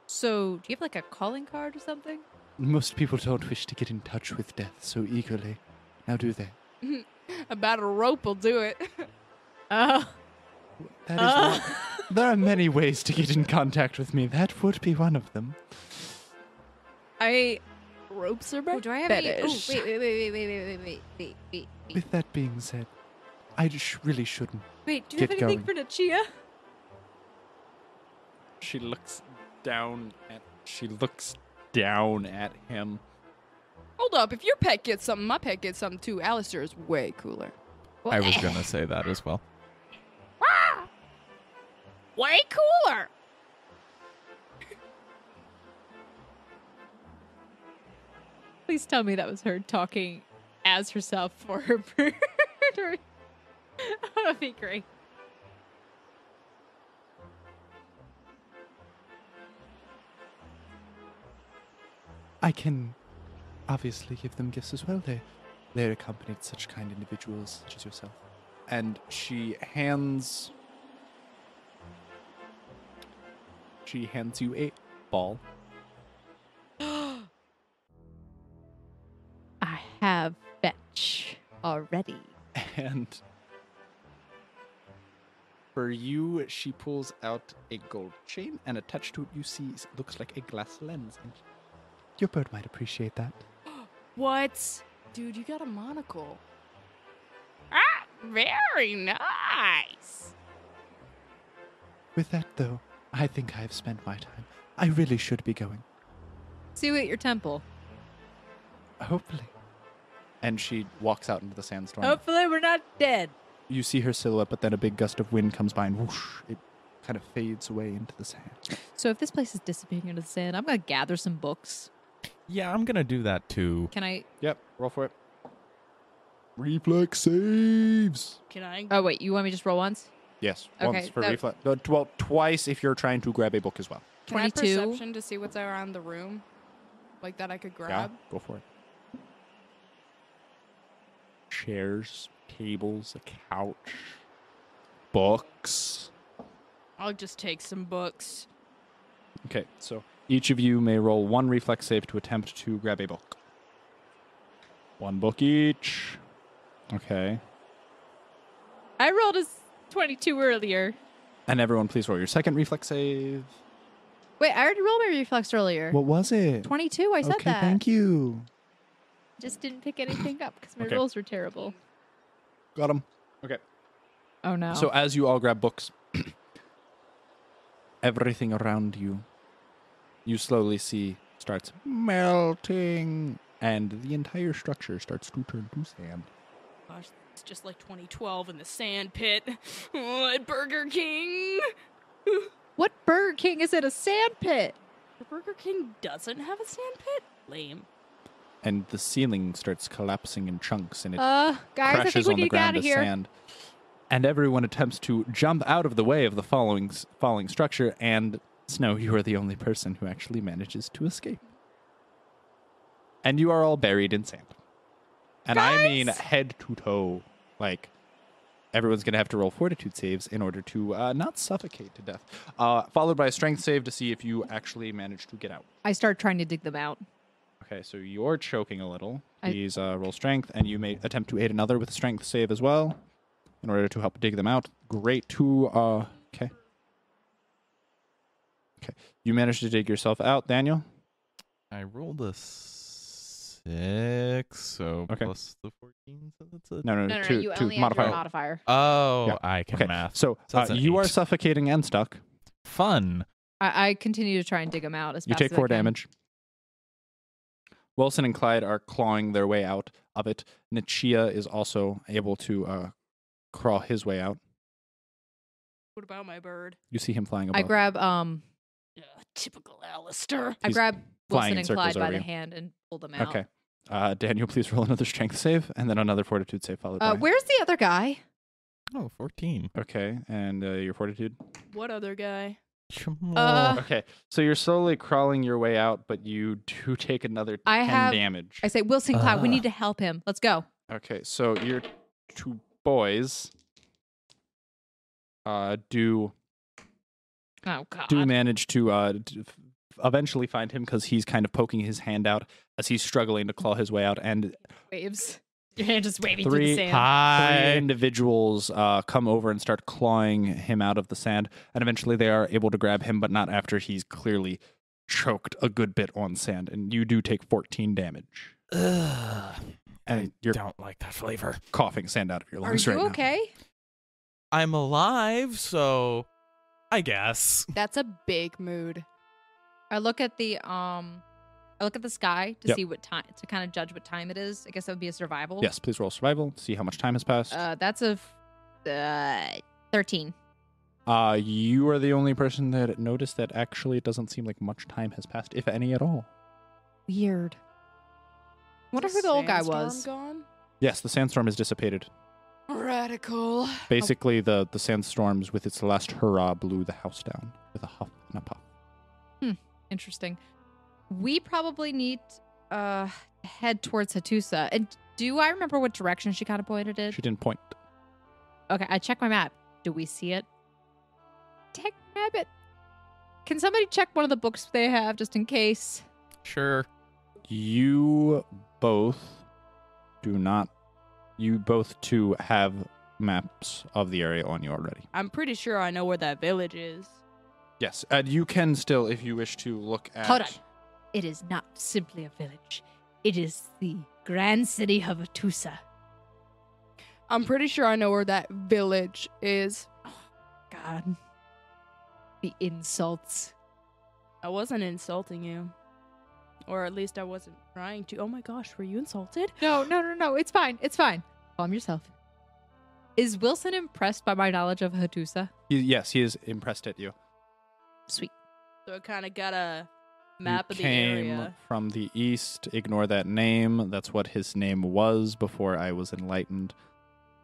So, do you have like a calling card or something? Most people don't wish to get in touch with death so eagerly. Now do they? about a rope will do it. Oh. That is one. There are many ways to get in contact with me. That would be one of them. I ropes are my Oh, do I have any? Oh, fetish. wait. With that being said, I really shouldn't. Wait, do you have Get anything going. for Nachia? She looks down at him. Hold up, if your pet gets something, my pet gets something too. Alistair is way cooler. I was gonna say that as well. Way cooler! Please tell me that was her talking as herself for her bird. That would be great. I can obviously give them gifts as well. They're accompanied such kind individuals such as yourself. And she hands you a ball. I have fetch already. And for you, she pulls out a gold chain, and attached to it you see looks like a glass lens. And your bird might appreciate that. What? Dude, you got a monocle. Ah, very nice. With that, though, I think I have spent my time. I really should be going. See you at your temple. Hopefully. And she walks out into the sandstorm. Hopefully we're not dead. You see her silhouette, but then a big gust of wind comes by and whoosh, it kind of fades away into the sand. So if this place is disappearing into the sand, I'm going to gather some books. Yeah, I'm gonna do that too. Can I? Yep, roll for it. Reflex saves. Can I? Oh, wait, you want me to just roll once? Yes, Okay, once for that- reflex. Well, twice if you're trying to grab a book as well. Can I have 22? perception to see what's around the room? Like that I could grab? Yeah, go for it. Chairs, tables, a couch, books. I'll just take some books. Okay, so each of you may roll one reflex save to attempt to grab a book. One book each. Okay. I rolled a 22 earlier. And everyone, please roll your second reflex save. Wait, I already rolled my reflex earlier. What was it? 22, I said okay, that. thank you. Just didn't pick anything up because my Okay. rolls were terrible. Got him. Okay. Oh, no. So as you all grab books, everything around you, you slowly see starts melting, and the entire structure starts to turn to sand. Gosh, it's just like 2012 in the sand pit. At Burger King. What Burger King is in a sand pit? The Burger King doesn't have a sand pit? Lame. And the ceiling starts collapsing in chunks, and it Guys, I think crashes we on need the to get out ground of as here. sand. And everyone attempts to jump out of the way of the falling structure, and Snow, you are the only person who actually manages to escape. And you are all buried in sand. And I mean head to toe. Like, everyone's going to have to roll fortitude saves in order to not suffocate to death. Followed by a strength save to see if you actually manage to get out. I start trying to dig them out. Okay, so you're choking a little. Please roll strength, and you may attempt to aid another with a strength save as well in order to help dig them out. Great. Okay. Okay. You managed to dig yourself out, Daniel? I rolled a 6, so Okay. plus the 14, so that's a... No, No, two, you two only have modifier. your modifier. Oh, Yeah. I can Okay, math. so that's an you are 8. suffocating and stuck. Fun. I continue to try and dig them out as You fast take as 4 I can. damage. Wilson and Clyde are clawing their way out of it. Nachia is also able to crawl his way out. What about my bird? You see him flying I above. grab Typical Alistair. I He's grab flying Wilson in and circles Clyde by over the you. hand and pull them out. Okay. Daniel, please roll another strength save and then another fortitude save followed by. Where's the other guy? Oh, 14. Okay, and your fortitude. What other guy? Okay, so you're slowly crawling your way out, but you do take another 10 damage. I say, Wilson, Clyde, we need to help him. Let's go. Okay, so your two boys do Oh, God. manage to eventually find him because he's kind of poking his hand out as he's struggling to claw his way out, and Waves. Your hand just waving through Three- the sand. three individuals come over and start clawing him out of the sand, and eventually they are able to grab him, but not after he's clearly choked a good bit on sand, and you do take 14 damage. Ugh. And I you're don't like that flavor. coughing sand out of your Are lungs you right now. okay? I'm alive, so I guess. That's a big mood. I look at the sky to Yep. see what time, to kind of judge what time it is. I guess that would be a survival. Yes, please roll survival. See how much time has passed. That's a 13. You are the only person that noticed that actually it doesn't seem like much time has passed, if any at all. Weird. Wonder Is who the old guy sandstorm was. Gone? Yes, the sandstorm has dissipated. Radical. Basically, the sandstorms with its last hurrah blew the house down with a huff and a puff. Interesting. We probably need to head towards Hattusa. And do I remember what direction she kind of pointed it? She didn't point. Okay, I checked my map. Do we see it? Tech rabbit. Can somebody check one of the books they have just in case? Sure. You both two have maps of the area on you already. I'm pretty sure I know where that village is. Yes, and you can still, if you wish to look at... Hold on. It is not simply a village. It is the grand city of Hattusa. I'm pretty sure I know where that village is. God. The insults. I wasn't insulting you. Or at least I wasn't trying to. Oh my gosh, were you insulted? No. It's fine. It's fine. Calm yourself. Is Wilson impressed by my knowledge of Hattusa? Yes, he is impressed at you. Sweet. So I kind of got a map You of the came area. from the east. Ignore that name. That's what his name was before I was enlightened.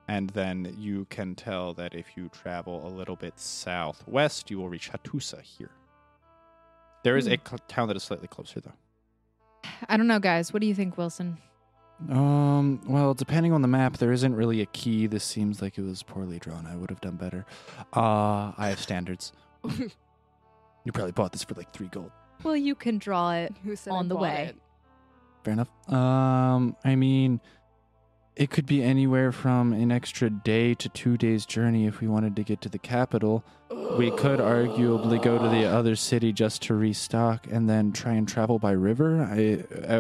And then you can tell that if you travel a little bit southwest, you will reach Hattusa here. There is a town that is slightly closer, though. I don't know, guys. What do you think, Wilson? Well, depending on the map, there isn't really a key. This seems like it was poorly drawn. I would have done better. I have standards. You probably bought this for like 3 gold. Well, you can draw it Who said on I the bought way. it? Fair enough. I mean, it could be anywhere from an extra day to 2 days' journey if we wanted to get to the capital. We could arguably go to the other city just to restock and then try and travel by river.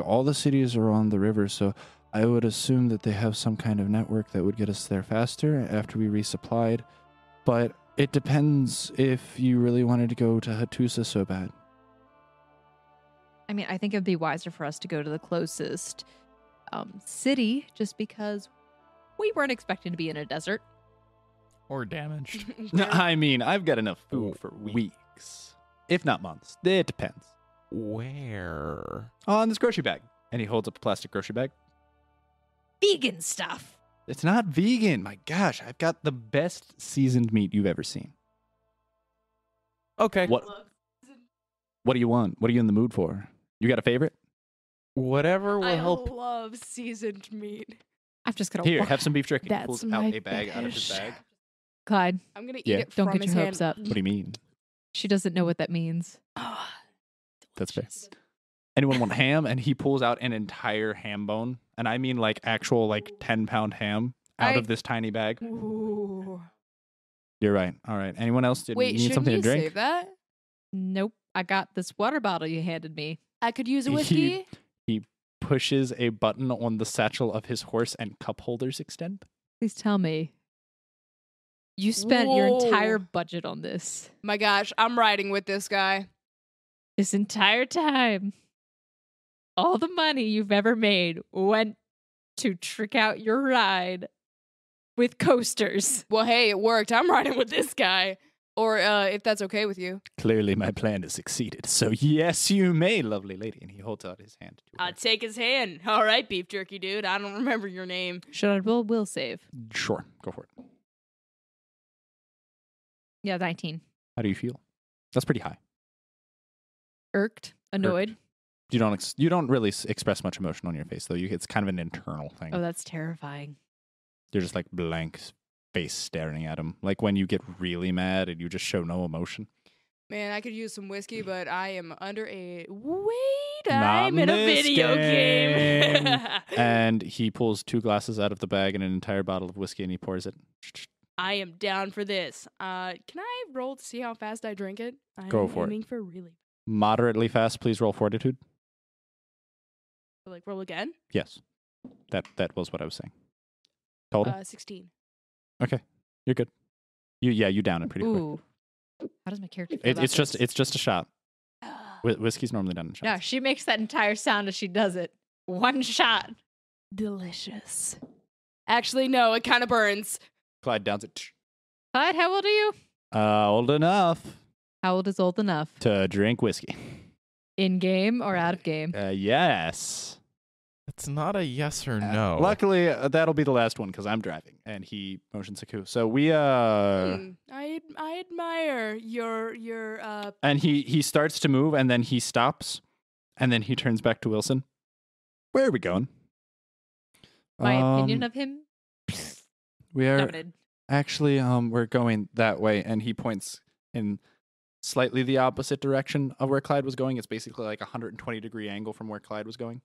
All the cities are on the river, so I would assume that they have some kind of network that would get us there faster after we resupplied. But it depends if you really wanted to go to Hattusa so bad. I mean, I think it would be wiser for us to go to the closest city just because we weren't expecting to be in a desert. Or damaged. No, I mean, I've got enough food for weeks, if not months. It depends. Where? On this grocery bag. And he holds up a plastic grocery bag. Vegan stuff. It's not vegan. My gosh, I've got the best seasoned meat you've ever seen. Okay. What do you want? What are you in the mood for? You got a favorite? Whatever will I help. love seasoned meat. I'm just going to Here, have some beef jerky. That's Pulls my out a bag out of his fetish. bag. Clyde, I'm gonna eat Yeah. it don't from get his your hand. hopes up. What do you mean? She doesn't know what that means. That's fair. Anyone want ham? And he pulls out an entire ham bone. And I mean like actual like 10-pound ham out of this tiny bag. Ooh. You're right. All right. Anyone else Wait, need shouldn't something you to drink? save that? Nope. I got this water bottle you handed me. I could use a whiskey. He pushes a button on the satchel of his horse and cup holders extend. Please tell me. You spent your entire Whoa. budget on this. My gosh, I'm riding with this guy. This entire time. All the money you've ever made went to trick out your ride with coasters. Well, hey, it worked. I'm riding with this guy. Or if that's okay with you. Clearly my plan has succeeded. So yes, you may, lovely lady. And he holds out his hand to her. I'll take his hand. All right, beef jerky dude. I don't remember your name. Should I will save? Sure. Go for it. Yeah, 19. How do you feel? That's pretty high. Irked, annoyed. You don't really express much emotion on your face, though. It's kind of an internal thing. Oh, that's terrifying. You're just like blank face staring at him. Like when you get really mad and you just show no emotion. Man, I could use some whiskey, but I am under a... Wait, Not I'm in a this video game. And he pulls 2 glasses out of the bag and an entire bottle of whiskey and he pours it. I am down for this. Can I roll to see how fast I drink it? Go I'm for it. aiming for really... Moderately fast, please roll fortitude. Like roll again. Yes. That was what I was saying. Total? 16. Okay. You're good. You down it pretty quick. Ooh. How does my character feel about It's just this? it's just a shot. Whiskey's normally done in shots. No, she makes that entire sound as she does it. One shot. Delicious. Actually, no, it kind of burns. Clyde downs it. Clyde, how old are you? Old enough How old is old enough? to drink whiskey. In game or out of game? Yes. It's not a yes or no. Luckily, that'll be the last one because I'm driving, and he motions a coup. So we I admire your and he starts to move, and then he stops, and then he turns back to Wilson. Where are we going? My opinion of him? We are Noted. actually we're going that way, and he points in slightly the opposite direction of where Clyde was going. It's basically like a 120-degree angle from where Clyde was going.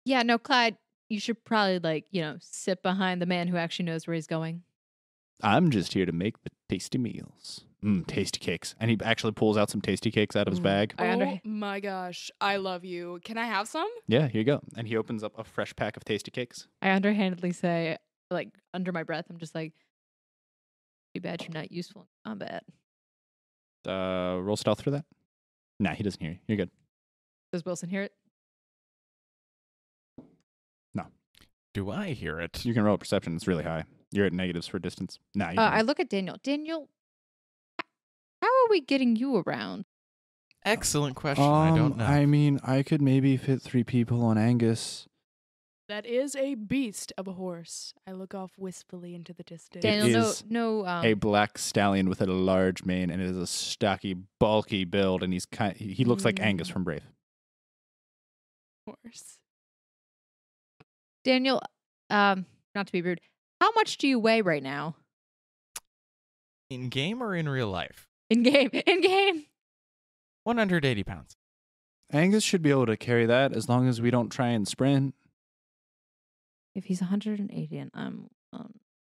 Yeah, no, Clyde, you should probably, sit behind the man who actually knows where he's going. I'm just here to make the tasty meals. Tasty cakes. And he actually pulls out some tasty cakes out of his bag. Oh my gosh, I love you. Can I have some? Yeah, here you go. And he opens up a fresh pack of tasty cakes. I underhandedly say, under my breath, I'm just like, too bad you're not useful in combat. Roll stealth for that. Nah, he doesn't hear you. You're good. Does Wilson hear it? No. Do I hear it? You can roll perception. It's really high. You're at negatives for distance. Nah, you I look at Daniel. Daniel, how are we getting you around? Excellent question. I don't know. I mean, I could maybe fit 3 people on Angus. That is a beast of a horse. I look off wistfully into the distance. Daniel, is no. A black stallion with a large mane, and it is a stocky, bulky build, and he looks like Angus from Brave. Horse. Daniel, not to be rude, how much do you weigh right now? In game or in real life? In game. 180 pounds. Angus should be able to carry that as long as we don't try and sprint. If he's 180 and I'm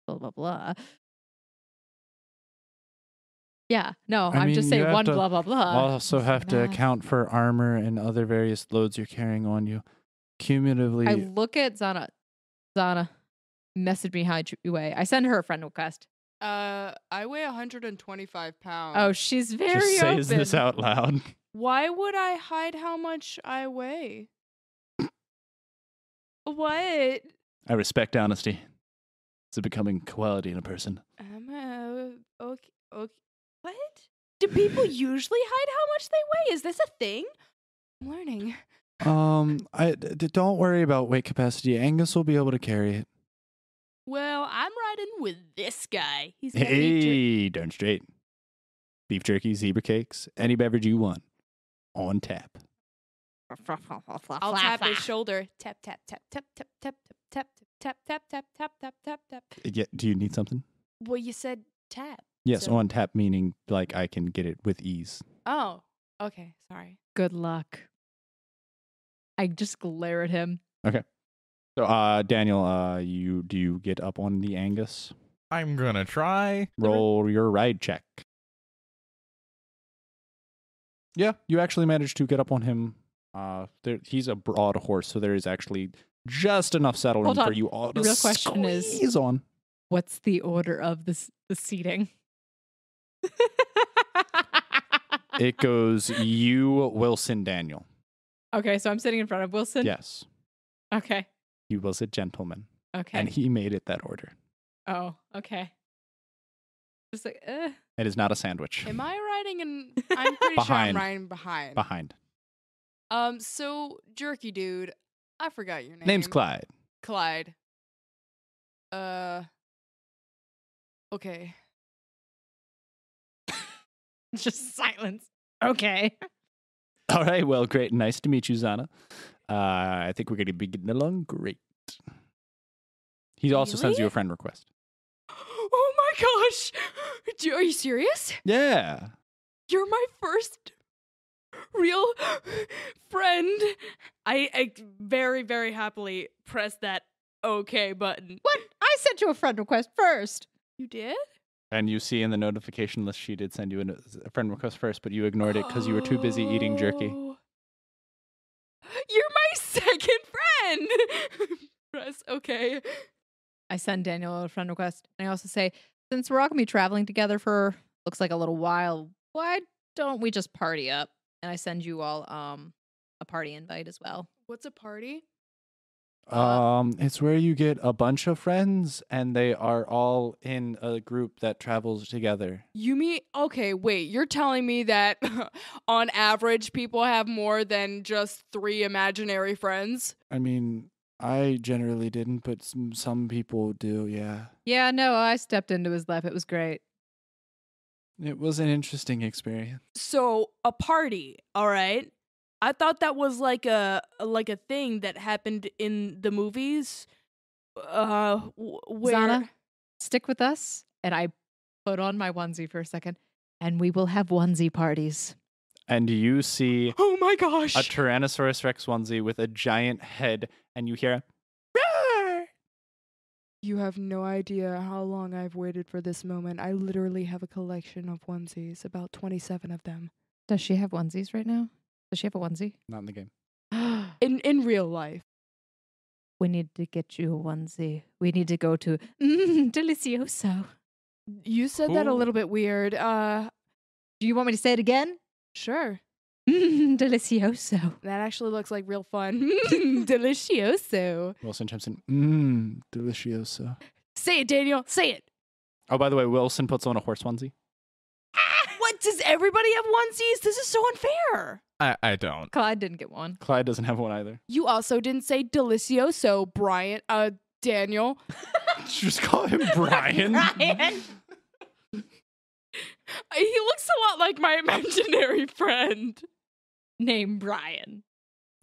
blah, blah, blah. Yeah, no, I I'm mean, just you saying have one to blah, blah, blah. Also have to Math. account for armor and other various loads you're carrying on you. Cumulatively, I look at Zana. Zana, message me how you weigh. I send her a friend request. I weigh 125 pounds. Oh, she's very just says open. this out loud. Why would I hide how much I weigh? What? I respect honesty. It's a becoming quality in a person. Okay. What? Do people usually hide how much they weigh? Is this a thing? I'm learning. Don't worry about weight capacity. Angus will be able to carry it. Well, I'm riding with this guy. He's Hey, darn straight. Beef jerky, zebra cakes, any beverage you want. On tap. I'll tap his shoulder. Tap, tap, tap, tap, tap, tap, tap, tap, tap, tap, tap, tap, tap, tap. Yeah, do you need something? Well, you said tap. Yes, so- on tap meaning like I can get it with ease. Oh, okay. Sorry. Good luck. I just glare at him. Okay. So, Daniel, do you get up on the Angus? I'm gonna try. Roll your ride check. Yeah, you actually managed to get up on him. He's a broad horse, so there is actually just enough saddle room Hold on. for you all to The real question is- squeeze on. What's the order of the seating? It goes you, Wilson, Daniel. Okay, so I'm sitting in front of Wilson? Yes. Okay. He was a gentleman, Okay. and he made it that order. Oh, okay. Just like, It is not a sandwich. Am I riding in? I'm pretty sure I'm Behind. riding behind. Behind. So jerky dude, I forgot your name. Name's Clyde. Clyde. Okay. just silence. Okay. All right, well, great. Nice to meet you, Zana. I think we're going to be getting along great. He also sends you a friend request. Oh my gosh! Are you serious? Yeah. You're my first real friend. I very, very happily pressed that okay button. What? I sent you a friend request first. You did? And you see in the notification list she did send you a friend request first, but you ignored it because you were too busy eating jerky. Oh. You're my second friend. Press okay. I send Daniel a friend request. And I also say, since we're all going to be traveling together for looks like a little while, why don't we just party up? And I send you all a party invite as well. What's a party? It's where you get a bunch of friends and they are all in a group that travels together. You mean, okay, wait, you're telling me that on average people have more than just 3 imaginary friends? I mean, I generally didn't, but some people do, yeah. Yeah, no, I stepped into his life. It was great. It was an interesting experience. So, a party, all right? I thought that was like a thing that happened in the movies. Where Zana, stick with us. And I put on my onesie for a second. And we will have onesie parties. And you see oh my gosh, a Tyrannosaurus Rex onesie with a giant head, and you hear a roar. You have no idea how long I've waited for this moment. I literally have a collection of onesies, about 27 of them. Does she have onesies right now? Does she have a onesie? Not in the game. In real life. We need to get you a onesie. We need to go to Delicioso. You said that a little bit weird. Do you want me to say it again? Sure. Delicioso. That actually looks like real fun. Delicioso. Wilson chimes in, delicioso. Say it, Daniel. Say it. Oh, by the way, Wilson puts on a horse onesie. What? Does everybody have onesies? This is so unfair. I don't. Clyde didn't get one. Clyde doesn't have one either. You also didn't say delicioso, Daniel. Just call him Brian. Brian. He looks a lot like my imaginary friend. Named Brian.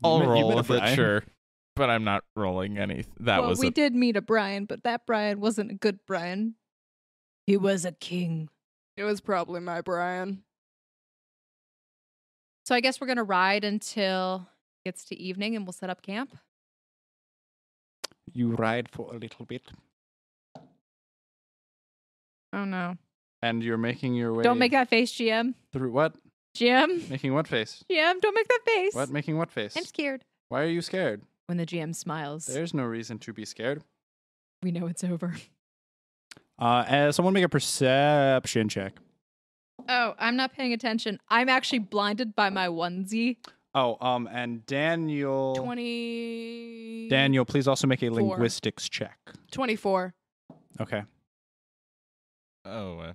I'll You roll met a with it, Brian? sure. But I'm not rolling any. Well, we did meet a Brian, but that Brian wasn't a good Brian. He was a king. It was probably my Brian. So I guess we're going to ride until it gets to evening and we'll set up camp. You ride for a little bit. Oh, no. And you're making your way. Don't make that face, GM. Through what? GM. Making what face? GM, don't make that face. What? Making what face? I'm scared. Why are you scared? When the GM smiles, There's no reason to be scared. we know it's over. Someone make a perception check. Oh, I'm not paying attention. I'm actually blinded by my onesie. Oh, and Daniel. 20. Daniel, please also make a linguistics check. 24. Okay. Oh,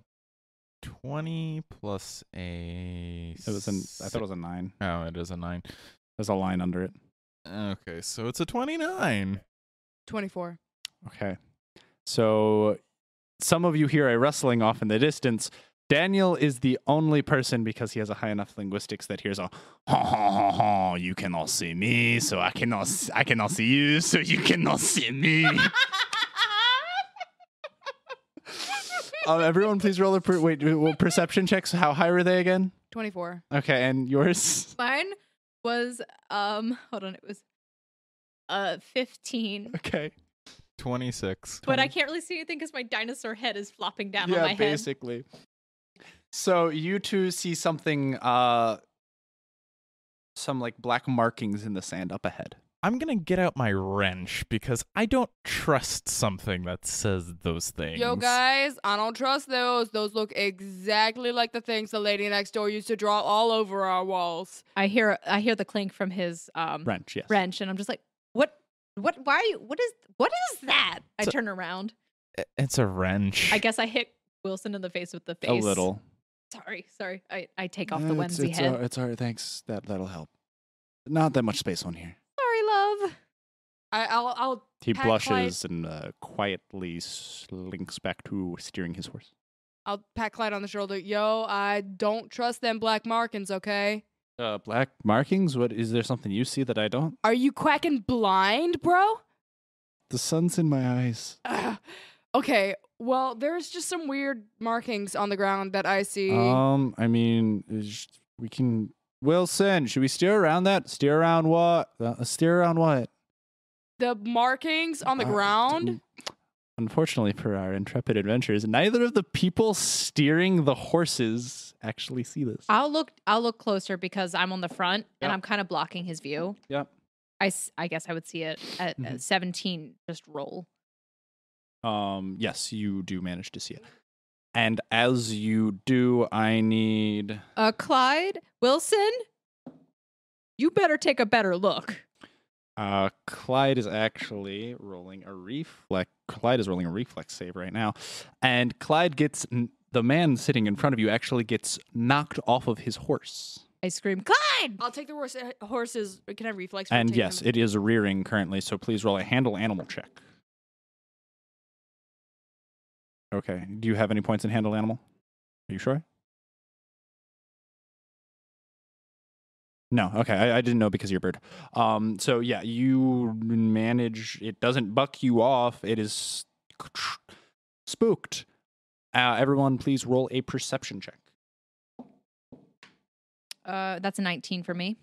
20 plus a. I thought it was a 9. Oh, it is a 9. There's a line under it. Okay, so it's a 29. 24. Okay. So some of you hear a rustling off in the distance. Daniel is the only person, because he has a high enough linguistics, that hears a ha ha ha ha. You cannot see me, so I cannot see you, so you cannot see me. Everyone, please roll perception checks. How high were they again? 24. Okay, and yours? Mine was hold on, it was 15. Okay. 26. But I can't really see anything because my dinosaur head is flopping down on my Yeah, head. basically. So you two see something, some like black markings in the sand up ahead. I'm going to get out my wrench because I don't trust something that says those things. Yo, guys, I don't trust those. Those look exactly like the things the lady next door used to draw all over our walls. I hear the clink from his Wrench, yes. wrench, and I'm just like, what, why are you, what is that? I turn around. It's a wrench. I guess I hit Wilson in the face with the face. A little. Sorry. I take off the onesie head. It's all right, thanks. That'll help. Not that much space on here. Sorry, love. I'll He pat blushes Clyde. and quietly slinks back to steering his horse. I'll pat Clyde on the shoulder. Yo, I don't trust them black markings, okay? Black markings? What, is there something you see that I don't? Are you quacking blind, bro? The sun's in my eyes. Okay, well, there's just some weird markings on the ground that I see. I mean, we can... Wilson, should we steer around that? Steer around what? Steer around what? The markings on the ground? unfortunately for our intrepid adventurers, neither of the people steering the horses actually see this. I'll look closer because I'm on the front and Yep. I'm kind of blocking his view. Yep. I guess I would see it at 17. Just roll. Yes, you do manage to see it. And as you do, I need... Clyde, Wilson, you better take a better look. Clyde is actually rolling a reflex. Clyde is rolling a reflex save right now. And Clyde gets... The man sitting in front of you actually gets knocked off of his horse. I scream, Clyde! I'll take the horses. Can I reflex? And rotate yes, them? it is rearing currently, so please roll a handle animal check. Okay. Do you have any points in handle animal? Are you sure? No. Okay. I didn't know because you're a bird. So yeah, you manage. It doesn't buck you off. It is spooked. Everyone, please roll a perception check. That's a 19 for me.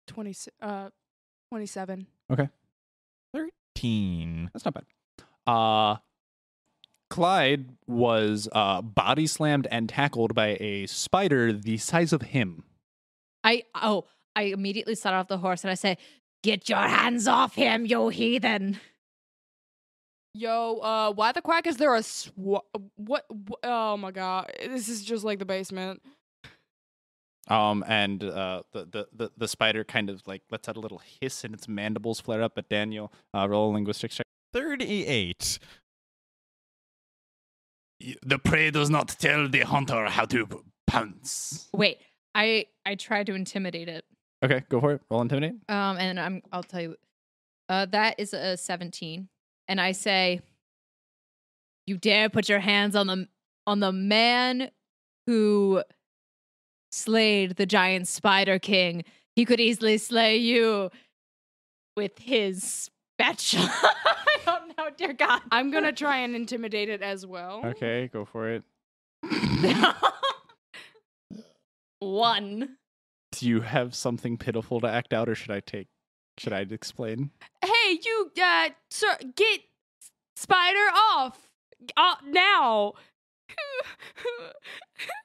27. Okay. 13. That's not bad. Clyde was body slammed and tackled by a spider the size of him. I immediately start off the horse and I say, "Get your hands off him, you heathen!" Yo, why the quack is there a what? Oh my god, this is just like the basement. And the spider kind of like lets out a little hiss and its mandibles flare up. But Daniel, roll a linguistics check. 38. The prey does not tell the hunter how to pounce. Wait, I tried to intimidate it. Okay, go for it. Roll intimidate. And I'll tell you, that is a 17, and I say, "You dare put your hands on the man who slayed the giant spider king. He could easily slay you with his spatula." I don't know, dear God. I'm gonna try and intimidate it as well. Okay, go for it. 1. Do you have something pitiful to act out, or should I explain? Hey, you, sir, get spider off now.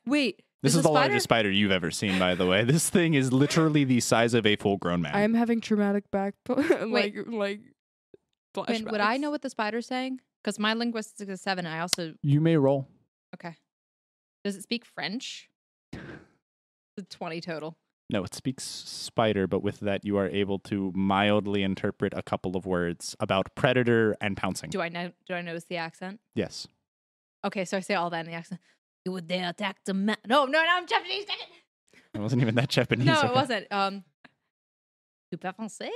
Wait. This is a the spider? largest spider you've ever seen, by the way. This thing is literally the size of a full-grown man. I'm having traumatic back, like flashbacks. Wait, would I know what the spider's saying? Because my linguistics is 7. I also... You may roll. Okay. Does it speak French? It's 20 total. No, it speaks spider, but with that you are able to mildly interpret a couple of words about predator and pouncing. Do I notice the accent? Yes. Okay, so I say all that in the accent. You would dare attack the man. No, I'm Japanese. It wasn't even that Japanese. No, okay. it wasn't. Tu parles français?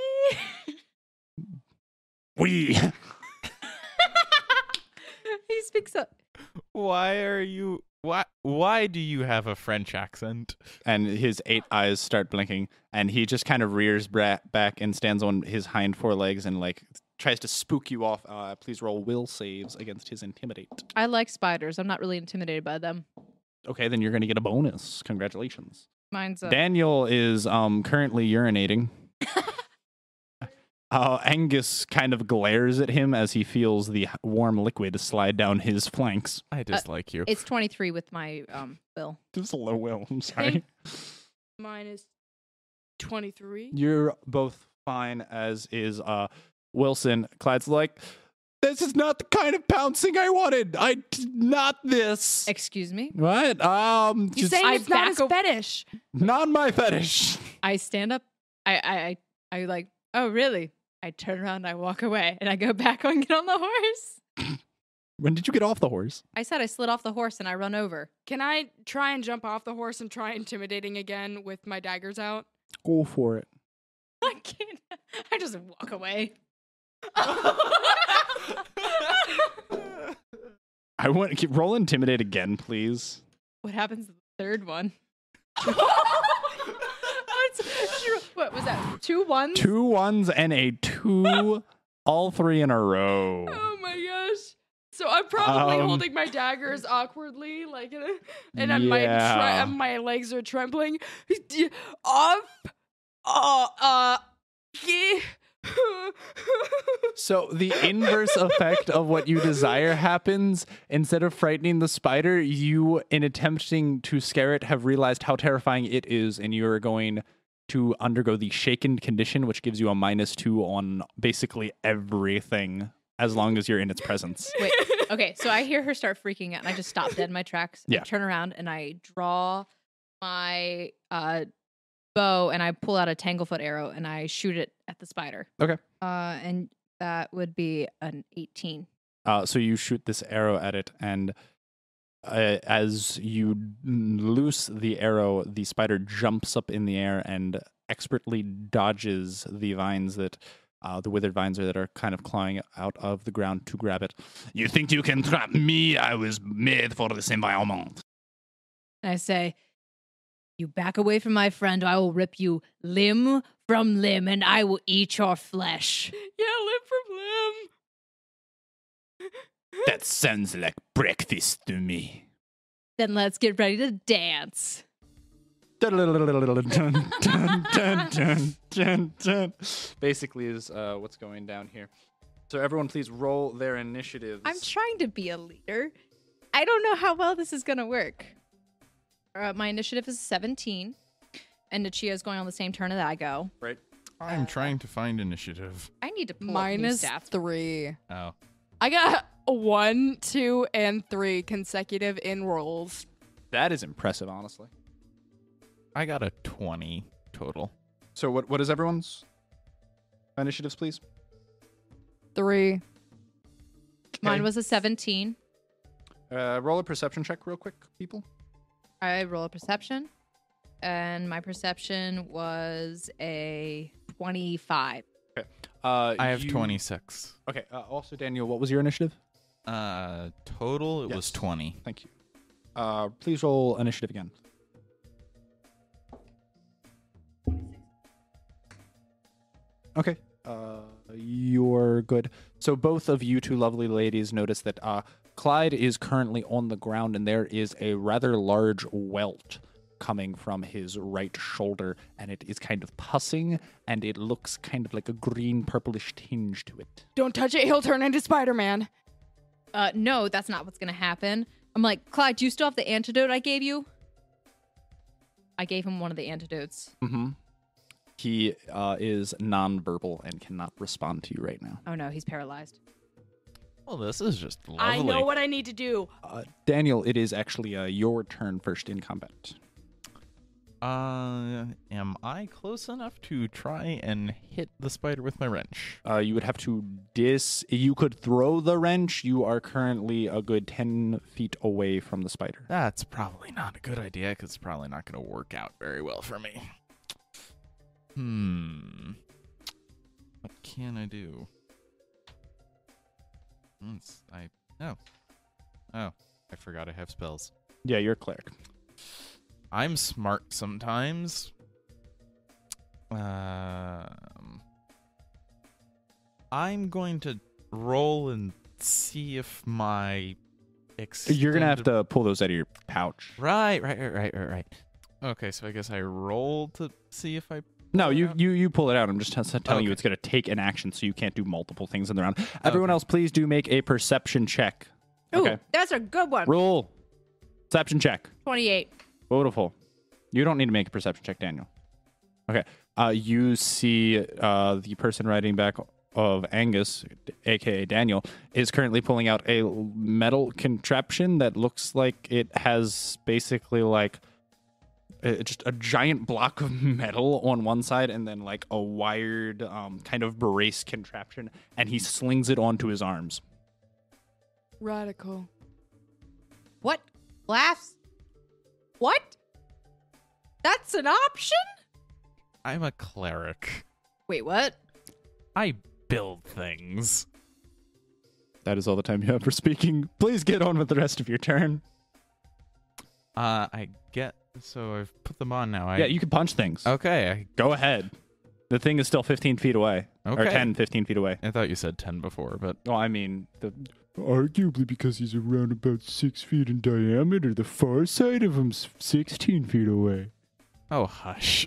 Oui. He speaks up. Why do you have a French accent? And his 8 eyes start blinking, and he just kind of rears back and stands on his hind 4 legs and like tries to spook you off. Please roll will saves against his intimidate. I like spiders. I'm not really intimidated by them. Okay, then you're going to get a bonus. Congratulations. Mine's Daniel is currently urinating. Angus kind of glares at him as he feels the warm liquid slide down his flanks. I dislike you. It's 23 with my will. Just a low will. I'm sorry. Mine is 23. You're both fine, as is Wilson. Clyde's like, this is not the kind of pouncing I wanted. Not this. Excuse me? What? He's saying it's not his fetish. Not my fetish. I stand up. I like, oh, really? I turn around, I walk away, and I go back and get on the horse. When did you get off the horse? I said I slid off the horse and I run over. Can I try and jump off the horse and try intimidating again with my daggers out? Go for it. I can't. I just walk away. I want to roll intimidate again, please. What happens to the third one? What was that? 2 1s? 2 1s and a 2, all 3 in a row. Oh my gosh. So I'm probably holding my daggers awkwardly, like, and my legs are trembling. Off. So the inverse effect of what you desire happens. Instead of frightening the spider, you, in attempting to scare it, have realized how terrifying it is, and you are going to undergo the shaken condition, which gives you a -2 on basically everything as long as you're in its presence. Wait. Okay, so I hear her start freaking out, and I just stop dead in my tracks. Yeah. I turn around and I draw my bow, and I pull out a tanglefoot arrow, and I shoot it at the spider. Okay. And that would be an 18. So you shoot this arrow at it, and as you loose the arrow, the spider jumps up in the air and expertly dodges the vines that, the withered vines that are kind of clawing out of the ground to grab it. You think you can trap me? I was made for this environment. And I say, you back away from my friend, or I will rip you limb from limb, and I will eat your flesh. Yeah, limb from limb. That sounds like breakfast to me. Then let's get ready to dance. Basically is what's going down here. So everyone please roll their initiatives. I'm trying to be a leader. I don't know how well this is going to work. My initiative is 17, and Nichia is going on the same turn that I go. Right. I'm trying to find initiative. I need to pull Mine up new is stats. 3. Oh. I got 1, 2, and 3 consecutive in rolls. That is impressive, honestly. I got a 20 total. So what is everyone's initiatives, please? 3. Mine was a 17. Roll a perception check real quick, people. I roll a perception, and my perception was a 25. Okay. I have 26. Okay. Also, Daniel, what was your initiative? Total, it was 20. Thank you. Please roll initiative again. Okay. You're good. So both of you two lovely ladies notice that Clyde is currently on the ground, and there is a rather large welt coming from his right shoulder, and it is kind of pussing, and it looks kind of like a green purplish tinge to it. Don't touch it, he'll turn into Spider-Man. No, that's not what's going to happen. I'm like, Clyde, do you still have the antidote I gave you? I gave him one of the antidotes. Mm-hmm. He is nonverbal and cannot respond to you right now. Oh no, he's paralyzed. Well, this is just lovely. I know what I need to do. Daniel, it is actually your turn first in combat. Am I close enough to try and hit the spider with my wrench? You would have to You could throw the wrench. You are currently a good 10 feet away from the spider. That's probably not a good idea, because it's probably not going to work out very well for me. What can I do? I forgot I have spells. Yeah, you're a cleric. I'm smart sometimes. I'm going to roll and see if my You're going to have to pull those out of your pouch. Right. Okay, so I guess I roll to see if I... No, you pull it out. I'm just telling you it's going to take an action, so you can't do multiple things in the round. Everyone else, please do make a perception check. Ooh, Okay. that's a good one. Roll. Perception check. 28. Beautiful. You don't need to make a perception check, Daniel. Okay. You see the person riding back of Angus, a.k.a. Daniel, is currently pulling out a metal contraption that looks like it has basically like just a giant block of metal on one side and then like a wired kind of brace contraption, and he slings it onto his arms. Radical. What? Laughs? What? That's an option? I'm a cleric. Wait, what? I build things. That is all the time you have for speaking. Please get on with the rest of your turn. So I've put them on now. Yeah, you can punch things. Okay. Go ahead. The thing is still 15 feet away. Okay. Or 15 feet away. I thought you said 10 before, but... Well, I mean... Arguably because he's around about 6 feet in diameter, the far side of him's 16 feet away. Oh, hush.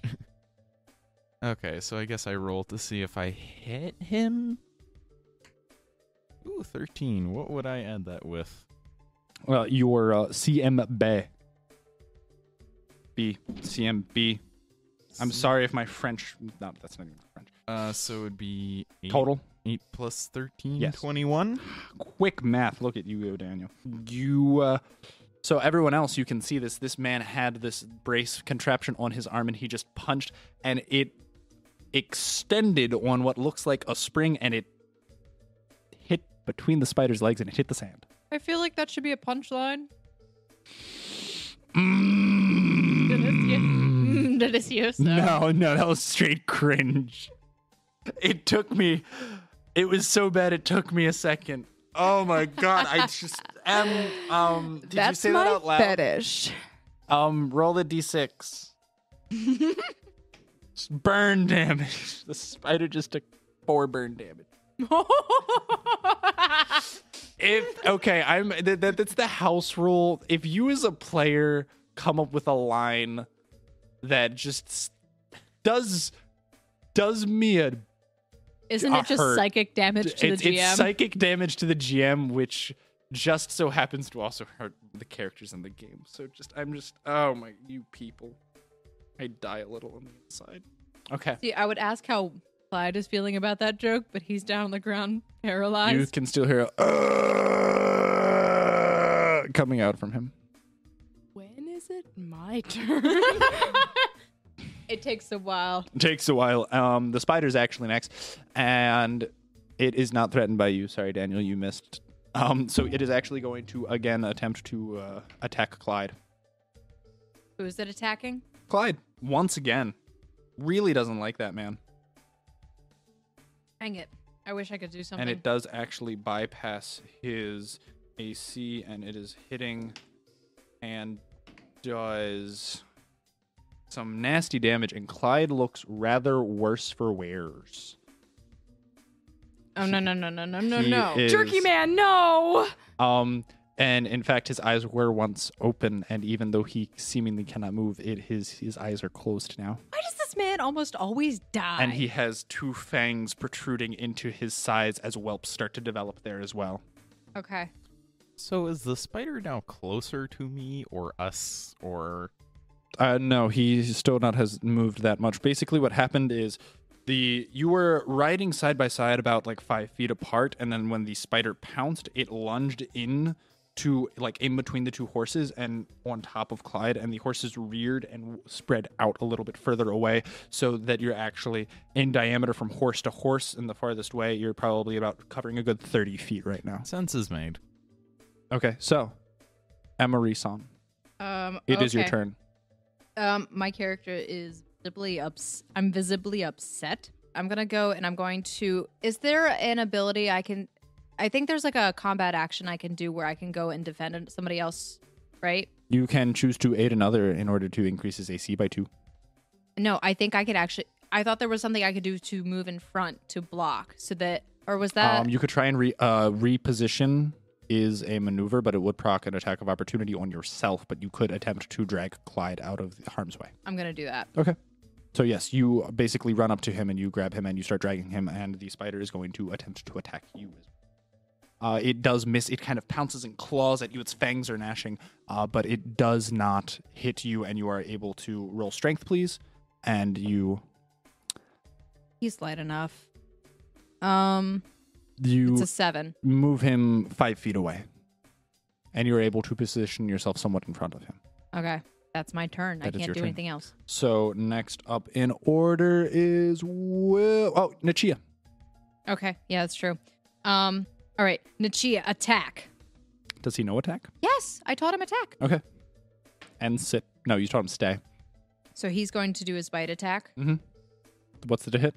Okay, so I guess I roll to see if I hit him. Ooh, 13. What would I add that with? Well, your CMB. CMB. I'm sorry if my French... No, that's not even French. So it would be... Total? 8 plus 13, Yes. 21. Quick math. Look at you, Daniel. You... So everyone else, you can see this. This man had this brace contraption on his arm, and he just punched, and it extended on what looks like a spring, and it hit between the spider's legs, and it hit the sand. I feel like that should be a punchline. Delicious. No, that was straight cringe. It took me... It was so bad, it took me a second. Oh my god, I just am... did you say that out loud? Fetish. Roll the d6. Just burn damage. The spider just took 4 burn damage. That's the house rule. If you as a player come up with a line that just does me a Isn't it just hurt. psychic damage to the GM? It's psychic damage to the GM, which just so happens to also hurt the characters in the game. So oh my, you people. I die a little on the inside. Okay. See, I would ask how Clyde is feeling about that joke, but he's down on the ground, paralyzed. You can still hear coming out from him. When is it my turn? It takes a while. It takes a while. The spider's actually next, and it is not threatened by you. Sorry, Daniel, you missed. So it is actually going to, again, attempt to attack Clyde. Who is it attacking? Clyde, once again. Really doesn't like that man. Dang it. I wish I could do something. And it does actually bypass his AC, and it is hitting and does some nasty damage, and Clyde looks rather worse for wears. Oh, no. Jerky man, no! And in fact, his eyes were once open, and even though he seemingly cannot move, his eyes are closed now. Why does this man almost always die? And he has 2 fangs protruding into his sides as whelps start to develop there as well. Okay. So is the spider now closer to me or us or... No, he still not has moved that much. Basically what happened is you were riding side by side about like 5 feet apart, and then when the spider pounced, it lunged in to like in between the 2 horses and on top of Clyde, and the horses reared and spread out a little bit further away, so that you're actually in diameter from horse to horse in the farthest way. You're probably about covering a good 30 feet right now. Sense is made. Okay, so Emery-san, it is your turn. My character is I'm visibly upset. I'm gonna go and I'm going to... Is there an ability I think there's like a combat action I can do where I can go and defend somebody else, right? You can choose to aid another in order to increase his AC by 2. No, I think I could actually... I thought there was something I could do to move in front to block, so that... Or was that... You could try and reposition is a maneuver, but it would proc an attack of opportunity on yourself, but you could attempt to drag Clyde out of harm's way. I'm gonna do that. Okay. So yes, you basically run up to him and you grab him and you start dragging him, and the spider is going to attempt to attack you. It does miss. It kind of pounces and claws at you. Its fangs are gnashing, but it does not hit you, and you are able to roll strength, please. And you... He's light enough. You it's a 7. Move him 5 feet away, and you're able to position yourself somewhat in front of him. Okay. That's my turn. I can't do anything else. So next up in order is Nichia. Okay. Yeah, that's true. All right. Nichia, attack. Does he know attack? Yes, I taught him attack. Okay. And sit. No, you taught him stay. So he's going to do his bite attack. Mm-hmm. What's the hit?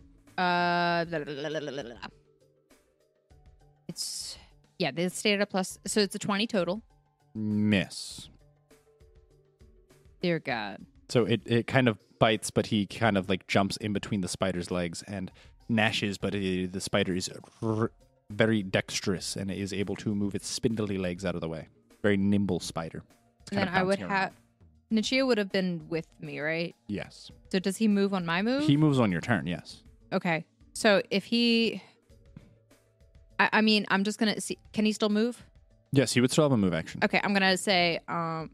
It's... Yeah, they stayed at a plus... So it's a 20 total. Miss. Dear God. So it kind of bites, but he kind of like jumps in between the spider's legs and gnashes, but the spider is very dexterous and is able to move its spindly legs out of the way. Very nimble spider. And then I would have... Nichia would have been with me, right? Yes. So does he move on my move? He moves on your turn, yes. Okay. So if he... I mean, I'm just going to see... Can he still move? Yes, he would still have a move action. Okay, I'm going to say... I'm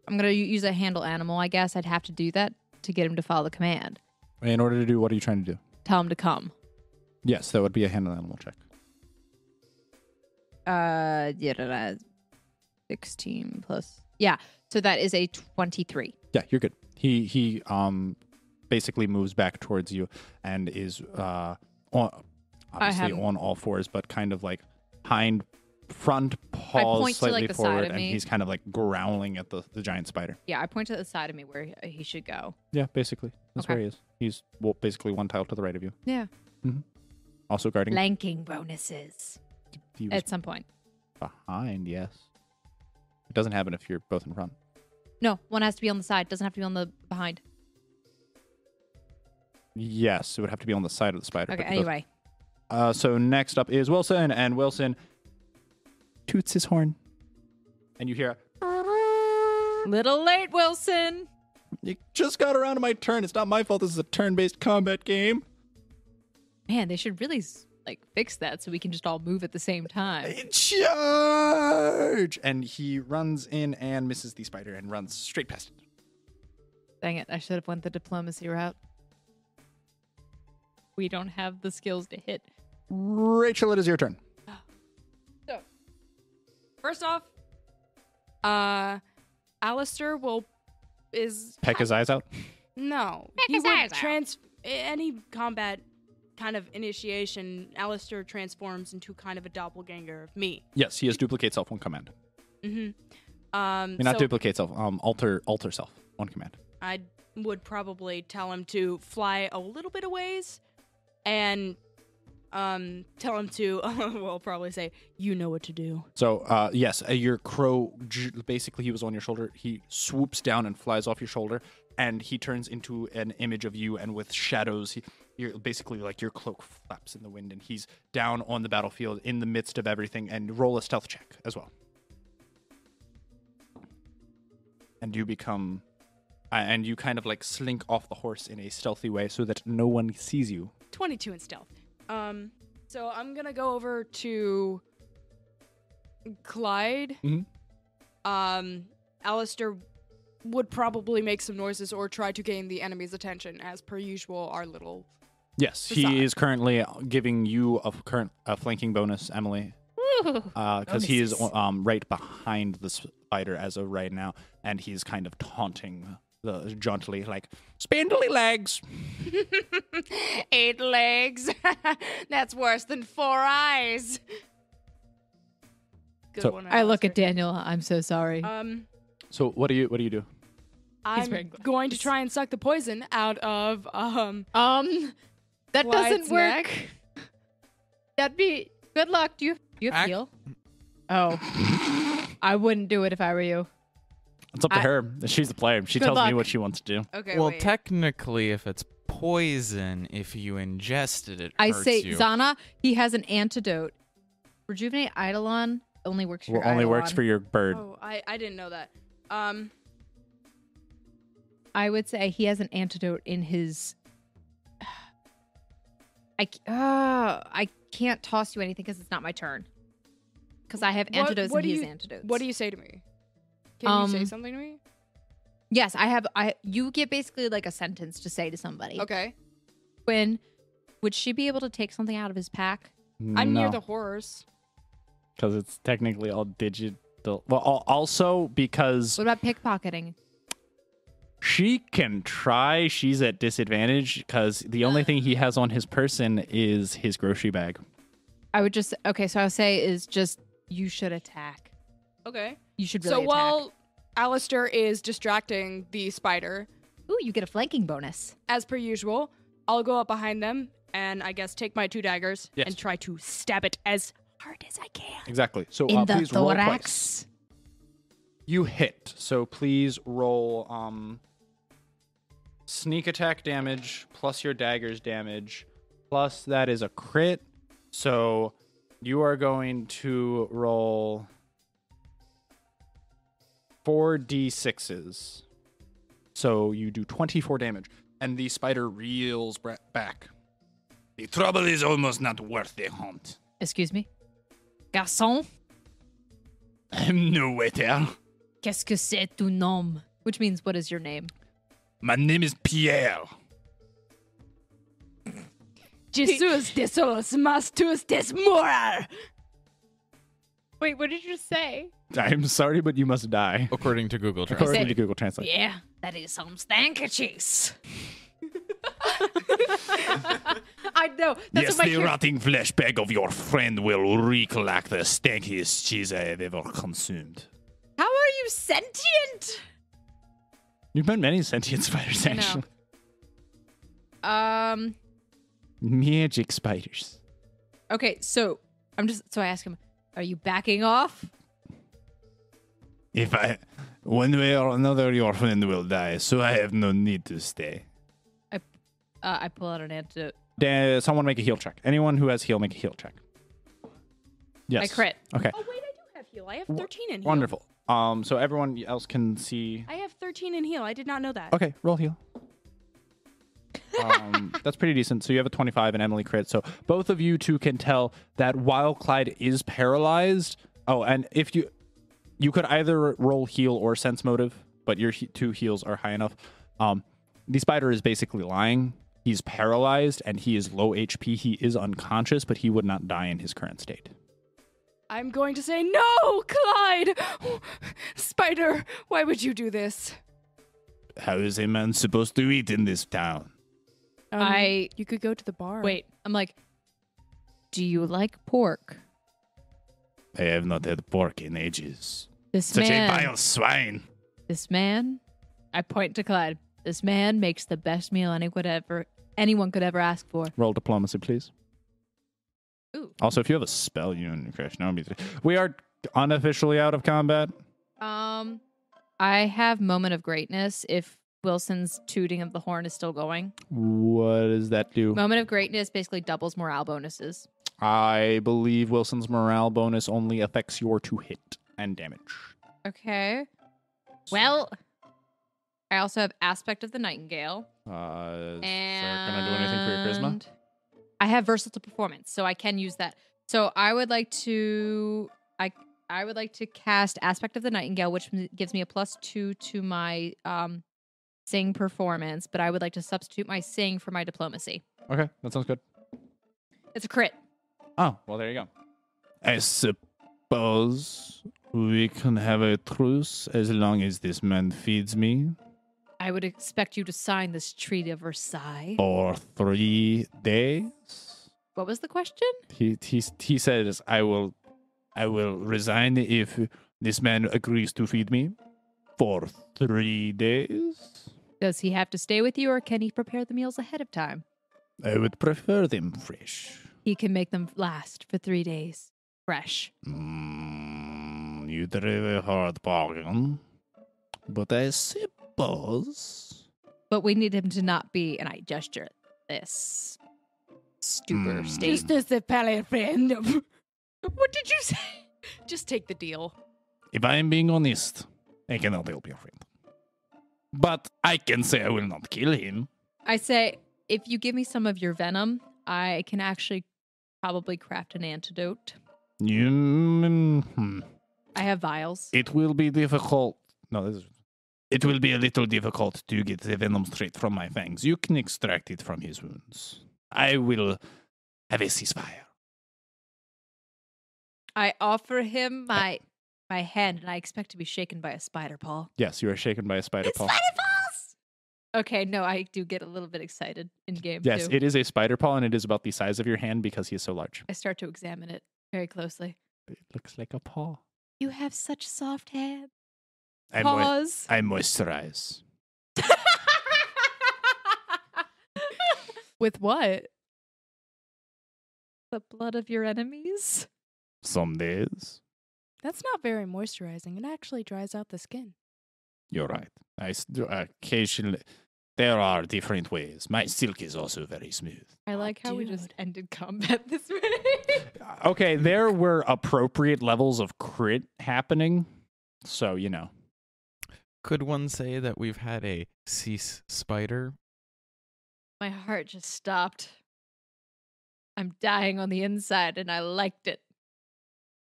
going to use a handle animal, I guess. I'd have to do that to get him to follow the command. In order to do, what are you trying to do? Tell him to come. Yes, that would be a handle animal check. Yeah, 16 plus... Yeah, so that is a 23. Yeah, you're good. He basically moves back towards you and is obviously on all fours, but kind of like front paws slightly forward, and he's kind of like growling at the giant spider. Yeah, I point to the side of me where he should go. Yeah, basically. That's where he is. He's basically one tile to the right of you. Yeah. Mm-hmm. Also guarding. Flanking bonuses. At some point. Behind, yes. It doesn't happen if you're both in front. No, one has to be on the side. Doesn't have to be on the behind. Yes, it would have to be on the side of the spider. Okay, anyway. So next up is Wilson, and Wilson toots his horn. And you hear Little late, Wilson. You just got around to my turn. It's not my fault this is a turn-based combat game. Man, they should really fix that so we can just all move at the same time. Charge! And he runs in and misses the spider and runs straight past it. Dang it, I should have went the diplomacy route. We don't have the skills to hit. Rachel, it is your turn. So, first off, Alistair peck his eyes out? No. Peck his eyes out. Any combat kind of initiation, Alistair transforms into kind of a doppelganger of me. Yes, he has duplicate self on command. Mm-hmm. Not duplicate self, alter self on command. I would probably tell him to fly a little bit a ways and tell him to, well, probably say, you know what to do. So, yes, your crow, basically he was on your shoulder. He swoops down and flies off your shoulder, and he turns into an image of you, and with shadows, you're basically like your cloak flaps in the wind, and he's down on the battlefield in the midst of everything, and roll a stealth check as well. And you become... and you kind of like slink off the horse in a stealthy way so that no one sees you. 22 in stealth. So I'm gonna go over to Clyde. Mm-hmm. Alistair would probably make some noises or try to gain the enemy's attention, as per usual. Our little yes, facade. He is currently giving you a flanking bonus, Emily, because he is right behind the spider as of right now, and he's kind of taunting. Jauntily, like, spindly legs. 8 legs. That's worse than 4 eyes. Good So, one, I look Alistair. at Daniel. I'm so sorry. So what do you do? I'm going to try and suck the poison out of that Clyde's doesn't work. neck. That'd be good luck. Do you have heal? Oh, I wouldn't do it if I were you. It's up to her. She's the player. She tells me what she wants to do. Okay. Well, wait. technically, if it's poison, if you ingested it, I hurts say you. Zana. He has an antidote. Rejuvenate Eidolon only works for your only works Eidolon. for your bird. Oh, I didn't know that. I would say he has an antidote in his. I can't toss you anything because it's not my turn. Because I have antidotes and he has antidotes. What do you say to me? Can you say something to me? Yes, I have. You get basically like a sentence to say to somebody. Okay. Quinn, would she be able to take something out of his pack? I'm near the horse. Because it's technically all digital. Well, also because What about pickpocketing? she can try. She's at disadvantage because the only thing he has on his person is his grocery bag. I would just so I'll say is just you should attack. Okay. You should really So attack. while Alistair is distracting the spider, Ooh, you get a flanking bonus. as per usual, I'll go up behind them and I guess take my 2 daggers Yes. and try to stab it as hard as I can. Exactly. So In the please roll twice. thorax. You hit. So please roll sneak attack damage plus your dagger's damage. Plus that is a crit. So you are going to roll 4d6s. So you do 24 damage, and the spider reels back. The trouble is almost not worth the hunt. Excuse me? Garçon? I'm no waiter. Qu'est-ce que c'est ton nom? Which means, what is your name? My name is Pierre. Jesus desolos mastus desmorar. Wait, what did you say? I'm sorry, but you must die. According to Google Translate. According to Google Translate. Yeah, that is some stanky cheese. I know. That's Yes, what my the rotting flesh bag of your friend will reek like the stankiest cheese I have ever consumed. How are you sentient? You've met many sentient spiders, I know. actually. Magic spiders. Okay, so I ask him, are you backing off? If one way or another, your friend will die, so I have no need to stay. I pull out an antidote. Someone make a heal check. Anyone who has heal, make a heal check. Yes. I crit. Okay. Oh, wait, I do have heal. I have 13 in heal. Wonderful. So everyone else can see. I have 13 in heal. I did not know that. Okay, roll heal. That's pretty decent. So you have a 25 and Emily crit. So both of you two can tell that while Clyde is paralyzed. Oh, and if you could either roll heal or sense motive, but your two heals are high enough. The spider is basically lying. He's paralyzed and he is low HP. He is unconscious, but he would not die in his current state. I'm going to say, no, Clyde! Spider, why would you do this? How is a man supposed to eat in this town? You could go to the bar. Wait, I'm like, do you like pork? I have not had pork in ages. This Such man, a vile swine. This man, I point to Clyde. This man makes the best meal anyone could ever ask for. Roll diplomacy, please. Ooh. Also, if you have a spell, you and Crash. We are unofficially out of combat. I have Moment of Greatness if Wilson's tooting of the horn is still going. What does that do? Moment of Greatness basically doubles morale bonuses. I believe Wilson's morale bonus only affects your to hit and damage. Okay. Well, I also have Aspect of the Nightingale. Is that going to do anything for your charisma? I have Versatile Performance, so I can use that. So I would like to... I would like to cast Aspect of the Nightingale, which gives me a +2 to my Sing performance, but I would like to substitute my Sing for my Diplomacy. Okay, that sounds good. It's a crit. Oh, well, there you go. I suppose we can have a truce as long as this man feeds me. I would expect you to sign this Treaty of Versailles. For 3 days? What was the question? He says I will resign if this man agrees to feed me for 3 days. Does he have to stay with you, or can he prepare the meals ahead of time? I would prefer them fresh. He can make them last for 3 days. Fresh. You drive a hard bargain. But I suppose... But we need him to not be, and I gesture at this stupor state. Just as the referendum. What did you say? Just take the deal. If I am being honest, I cannot help your friend. But I can say I will not kill him. I say, if you give me some of your venom, I can actually probably craft an antidote. I have vials. It will be difficult. It will be a little difficult to get the venom straight from my fangs. You can extract it from his wounds. I will have a ceasefire. I offer him my hand, and I expect to be shaken by a spider paw. Yes, you are shaken by a spider paw. Spider paws! Okay, no, I do get a little bit excited in game, Yes, too. it is a spider paw, and it is about the size of your hand because he is so large. I start to examine it very closely. It looks like a paw. You have such soft hands. I moisturize. With what? The blood of your enemies? Some days. That's not very moisturizing. It actually dries out the skin. You're right. Occasionally, there are different ways. My silk is also very smooth. I like how we just ended combat this way. Okay, there were appropriate levels of crit happening. So, Could one say that we've had a cease spider? My heart just stopped. I'm dying on the inside, and I liked it.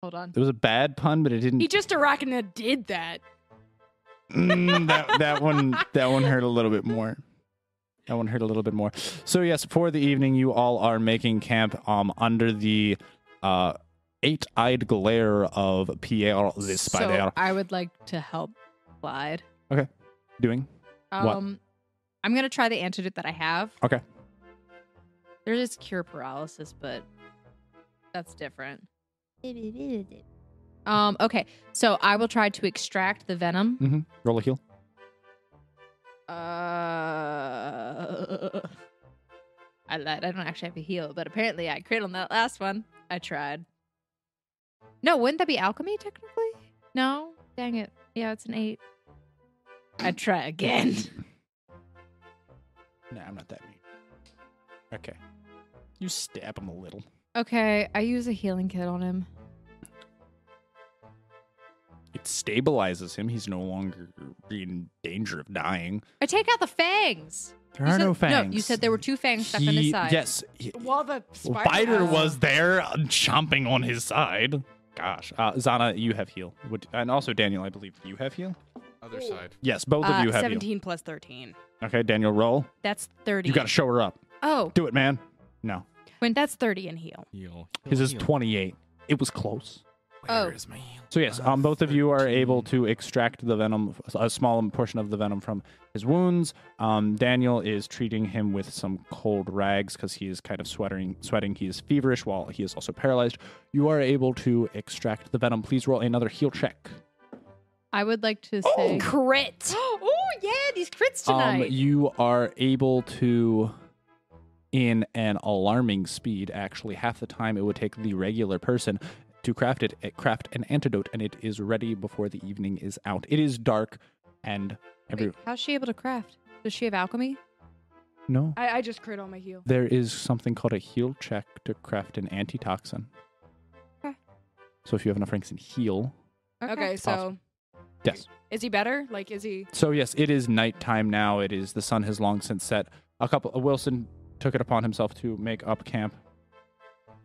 Hold on. It was a bad pun, but it didn't. He just arachnid did that. That one hurt a little bit more. That one hurt a little bit more. So yes, for the evening, you all are making camp under the eight-eyed glare of Pierre the Spider. So I would like to help Clyde. Okay. Doing? What? I'm gonna try the antidote that I have. Okay. There is cure paralysis, but that's different. Okay. So I will try to extract the venom. Mm-hmm. Roll a heal. I lied. I don't actually have a heal, but apparently I crit on that last one. I tried. No, wouldn't that be alchemy technically? No? Dang it. Yeah, it's an 8. I'd try again. Nah, I'm not that mean. Okay. You stab him a little. Okay, I use a healing kit on him. It stabilizes him. He's no longer in danger of dying. I take out the fangs. There are no fangs. No, you said there were 2 fangs stuck in his side. Yes. While the spider was there chomping on his side. Gosh. Zana, you have heal. And also, Daniel, I believe you have heal? Other side. Yes, both of you have 17 heal. plus 13. Okay, Daniel, roll. That's 30. You got to show her up. Oh. Do it, man. No. When that's 30 in heal. His is 28. It was close. Where is my heal? So yes, both of you are able to extract the venom, a small portion of the venom from his wounds. Daniel is treating him with some cold rags because he is kind of sweating. He is feverish while he is also paralyzed. You are able to extract the venom. Please roll another heal check. I would like to say crit. Oh yeah, these crits tonight. You are able to, in an alarming speed, actually half the time it would take the regular person to craft an antidote, and it is ready before the evening is out. It is dark, and Wait, how's she able to craft? Does she have alchemy? No. I just crit on my heal. There is something called a heal check to craft an antitoxin. Okay. So if you have enough ranks in heal. Okay, so Awesome. Yes. is he better? Like, is he? So yes, it is nighttime now. It is the sun has long since set. Wilson took it upon himself to make up camp.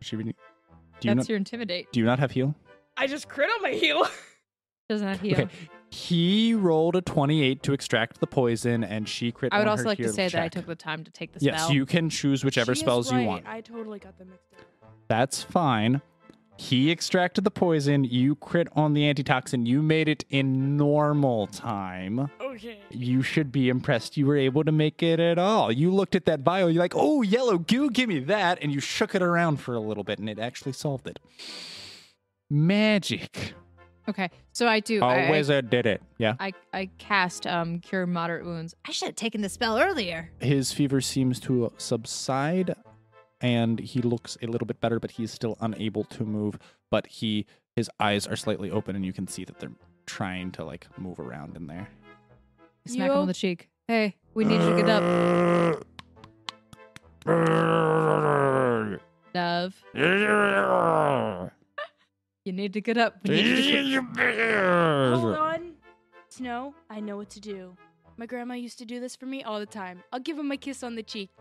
That's your intimidate. Do you not have heal? I just crit on my heal. Doesn't have heal. Okay. He rolled a 28 to extract the poison, and she crit I would on also her like to heal say that I check. took the time to take the spell. Yes, you can choose whichever She is spells you right. want. I totally got them mixed up. That's fine. He extracted the poison. You crit on the antitoxin. You made it in normal time. Okay. You should be impressed you were able to make it at all. You looked at that vial. You're like, oh, yellow goo, give me that. And you shook it around for a little bit, and it actually solved it. Magic. Okay, so I do. A wizard did it. Yeah. I cast cure moderate wounds. I should have taken the spell earlier. His fever seems to subside, and he looks a little bit better, but he's still unable to move. But his eyes are slightly open, and you can see that they're trying to like move around in there. Smack him on the cheek. Hey, we need you to get up. Love. You need to get up. We need you to get Hold on. Snow, I know what to do. My grandma used to do this for me all the time. I'll give him a kiss on the cheek.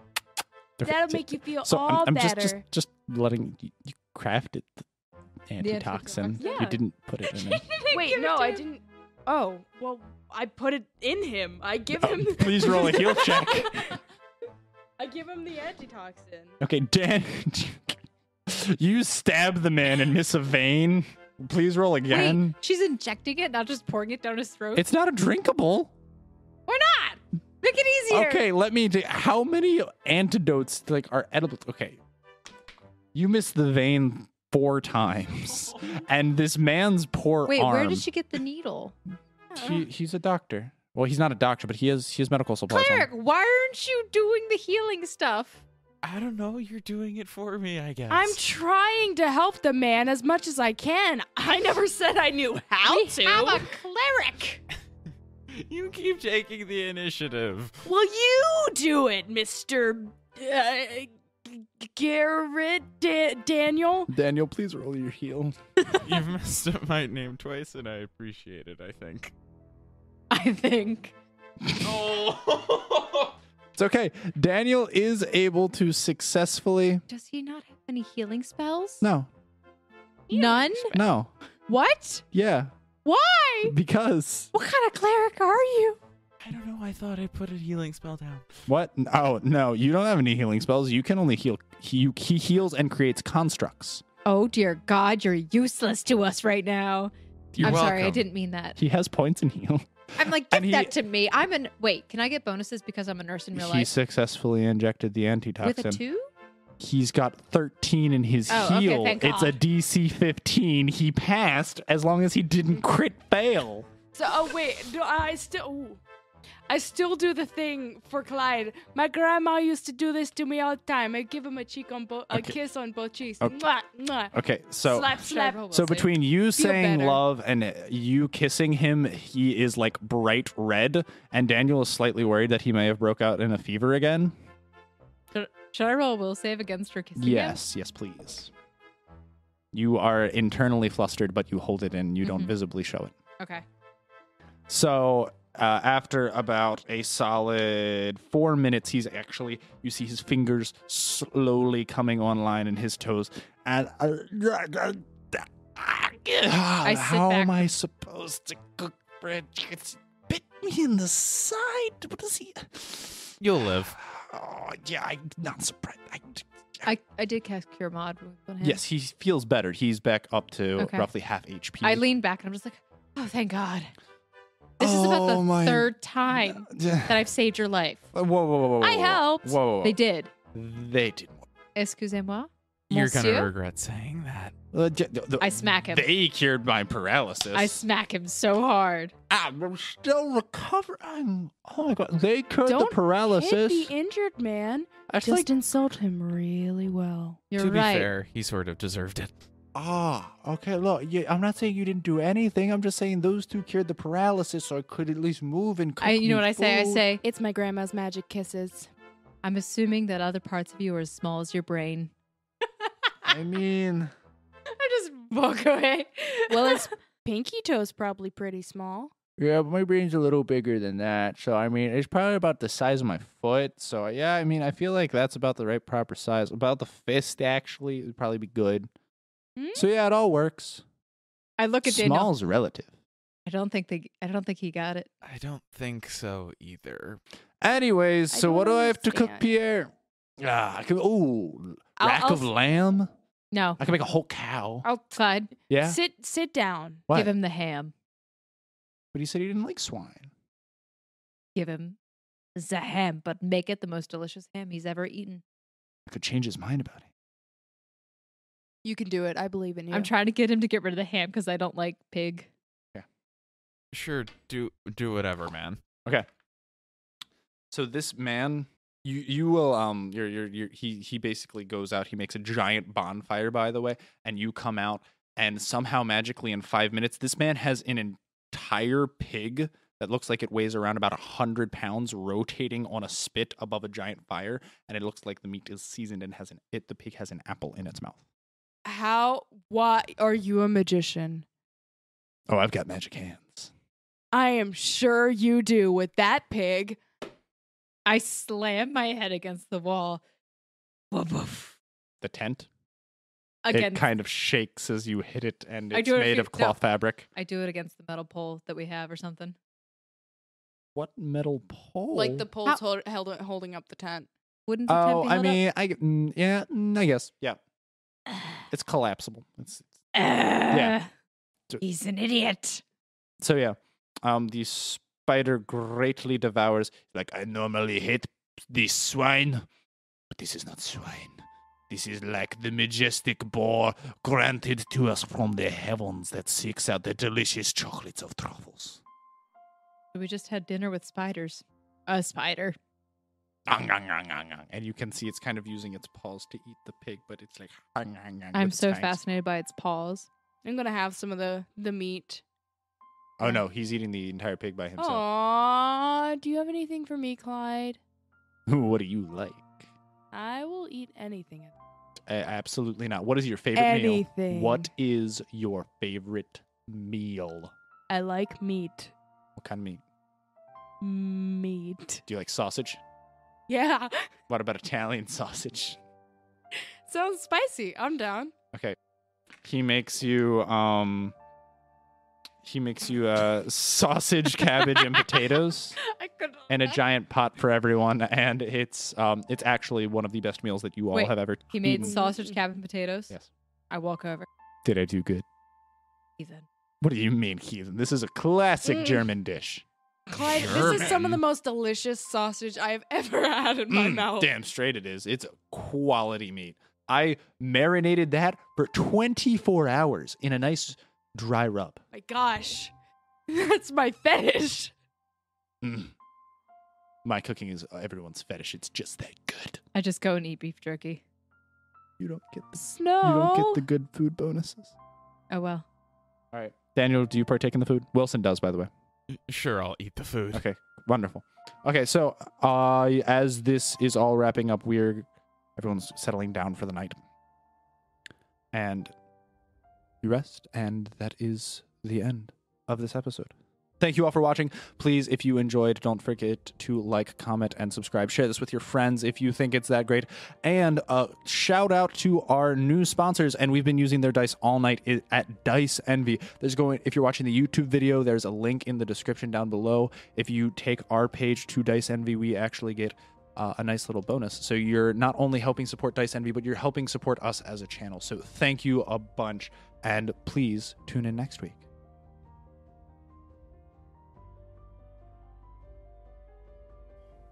That'll make you feel So all I'm better. just letting you crafted the antitoxin. Yeah. You didn't put it in him. Wait, no, I didn't. Oh, well, I put it in him. I give him. Please roll a heal check. I give him the antitoxin. Okay, Dan, you stab the man and miss a vein. Please roll again. Wait, she's injecting it, not just pouring it down his throat? It's not a drinkable. Why not? Make it easier. Okay, let me. How many antidotes are edible? Okay, you missed the vein 4 times, and this man's poor Wait, arm. where did she get the needle? He's a doctor. Well, he's not a doctor, but he has medical supplies. Cleric, why aren't you doing the healing stuff? I don't know. You're doing it for me, I guess. I'm trying to help the man as much as I can. I never said I knew how We to. have a cleric. You keep taking the initiative. Well, you do it, Mr. Garrett Daniel. Daniel, please roll your heal. You've messed up my name twice, and I appreciate it, I think. I think. Oh. It's okay. Daniel is able to successfully. Does he not have any healing spells? No. None? No. What? Yeah. Why? Because. What kind of cleric are you? I don't know. I thought I put a healing spell down. What? Oh, no. You don't have any healing spells. You can only heal. He heals and creates constructs. Oh, dear God. You're useless to us right now. You're I'm sorry. I welcome. didn't mean that. He has points in heal. I'm like, give that to me. Wait, can I get bonuses because I'm a nurse in real He life? successfully injected the antitoxin. With a 2? He's got 13 in his Oh, heal. okay, thank It's a God. DC 15. He passed as long as he didn't crit fail. So, wait, I still do the thing for Clyde. My grandma used to do this to me all the time. I give him a kiss on both cheeks. Okay. Mwah, mwah. Okay, so Slap, slap. so between you saying better. love and you kissing him, he is like bright red, and Daniel is slightly worried that he may have broke out in a fever again. Should I roll a will save against her kissing Yes, yes, please. You are internally flustered, but you hold it in. You don't Mhm. visibly show it. him? Okay. So after about a solid 4 minutes, you see his fingers slowly coming online and his toes. And sit how back. am I supposed to cook bread? It's bit me in the side. What is he? You'll live. Oh, yeah, I'm not surprised. I did cast Cure Mod on him. Yes, he feels better. He's back up to Okay. roughly half HP. I lean back and I'm just like, oh, thank God. This is about Oh, the my- third time that I've saved your life. Whoa. I helped. Whoa. They did. They did. Excusez-moi. You're Monsieur? gonna regret saying that. I smack him. They cured my paralysis. I smack him so hard. I'm still recovering. Oh my god, they cured Don't the paralysis. hit the injured man. That's Just like, insult him really well. You're to right. be fair, he sort of deserved it. okay, look, I'm not saying you didn't do anything. I'm just saying those two cured the paralysis, so I could at least move and cook You know me what I say? I food. say, It's my grandma's magic kisses. I'm assuming that other parts of you are as small as your brain. I mean, I just walk away. Well, his pinky toe's probably pretty small. yeah, but my brain's a little bigger than that. So, I mean, it's probably about the size of my foot. So, yeah, I mean, I feel like that's about the right proper size. About the fist, actually, it would probably be good. So, yeah, it all works. I look at Daniel. Small's relative. I don't think he got it. I don't think so either. Anyways, I so don't what do I have to cook, understand. Pierre? Rack of lamb. No. I can make a whole cow. Clyde, Yeah. Sit down. What? give him the ham. But he said he didn't like swine. Give him the ham, but make it the most delicious ham he's ever eaten. I could change his mind about it. You can do it. I believe in you. I'm trying to get him to get rid of the ham because I don't like pig. Sure, do whatever, man. Okay. So this man, you will he basically goes out. He makes a giant bonfire, by the way, and you come out, and somehow magically in 5 minutes, this man has an entire pig that looks like it weighs around about 100 pounds, rotating on a spit above a giant fire, and it looks like the meat is seasoned and the pig has an apple in its mouth. Why are you a magician? Oh, I've got magic hands. I am sure you do with that pig. I slam my head against the wall. Woof, woof. The tent. Again, It kind of shakes as you hit it, and I it's do it a made few- of cloth fabric. I do it against the metal pole that we have or something. What metal pole? Like the poles holding up the tent. Wouldn't the tent Oh, be I held mean, I guess, yeah. It's collapsible. Yeah. He's an idiot. So yeah, the spider greatly devours. Like, I normally hate these swine, but this is not swine. This is like the majestic boar granted to us from the heavens that seeks out the delicious chocolates of truffles. We just had dinner with spiders. A spider. And you can see it's kind of using its paws to eat the pig, but it's like. I'm so fascinated by its paws. I'm gonna have some of the meat. Oh no, he's eating the entire pig by himself. Aww, do you have anything for me, Clyde? What do you like? I will eat anything. Absolutely not. What is your favorite meal? Anything. What is your favorite meal? I like meat. What kind of meat? meat. Do you like sausage? Yeah. What about Italian sausage? Sounds spicy. I'm down. Okay. He makes you sausage, cabbage, and potatoes, and a giant pot for everyone. And it's actually one of the best meals that you all Wait, have ever He made eaten. sausage, cabbage, and potatoes? Yes. I walk over. Did I do good? Heathen. What do you mean, heathen? This is a classic German dish. Clyde, this is some of the most delicious sausage I have ever had in my mouth. Damn straight it is. It's a quality meat. I marinated that for 24 hours in a nice dry rub. My gosh. That's my fetish. My cooking is everyone's fetish. It's just that good. I just go and eat beef jerky. You don't get the Snow. You don't get the good food bonuses. Oh, well. All right. Daniel, do you partake in the food? Wilson does, by the way. Sure, I'll eat the food. Okay, wonderful. Okay, so as this is all wrapping up, everyone's settling down for the night. And you rest, and that is the end of this episode. Thank you all for watching. Please, if you enjoyed, don't forget to like, comment, and subscribe. Share this with your friends if you think it's that great. And shout out to our new sponsors. And we've been using their dice all night at Dice Envy. If you're watching the YouTube video, there's a link in the description down below. If you take our page to Dice Envy, we actually get a nice little bonus. So you're not only helping support Dice Envy, but you're helping support us as a channel. So thank you a bunch. And please tune in next week.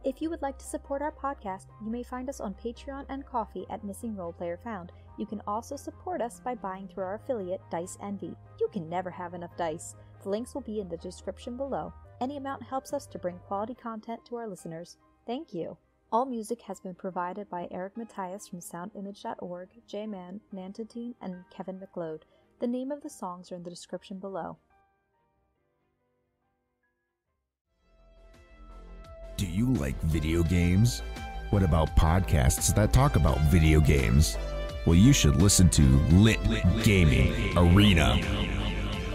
If you would like to support our podcast, you may find us on Patreon and Ko-fi at Missing Roleplayer Found. You can also support us by buying through our affiliate, Dice Envy. You can never have enough dice. The links will be in the description below. Any amount helps us to bring quality content to our listeners. Thank you. All music has been provided by Eric Matthias from soundimage.org, J-Man, Nantantine, and Kevin McLeod. The name of the songs are in the description below. Do you like video games? What about podcasts that talk about video games? Well, you should listen to Lit Gaming Arena.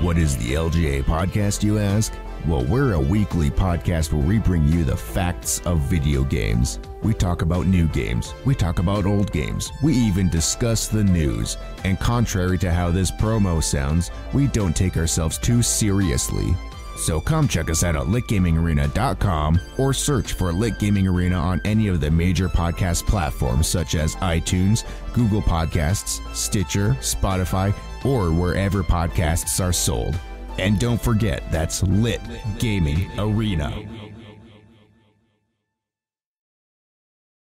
What is the LGA podcast, you ask? Well, we're a weekly podcast where we bring you the facts of video games. We talk about new games. We talk about old games. We even discuss the news. And contrary to how this promo sounds, we don't take ourselves too seriously. So come check us out at litgamingarena.com or search for Lit Gaming Arena on any of the major podcast platforms such as iTunes, Google Podcasts, Stitcher, Spotify, or wherever podcasts are sold. And don't forget, that's Lit Gaming Arena.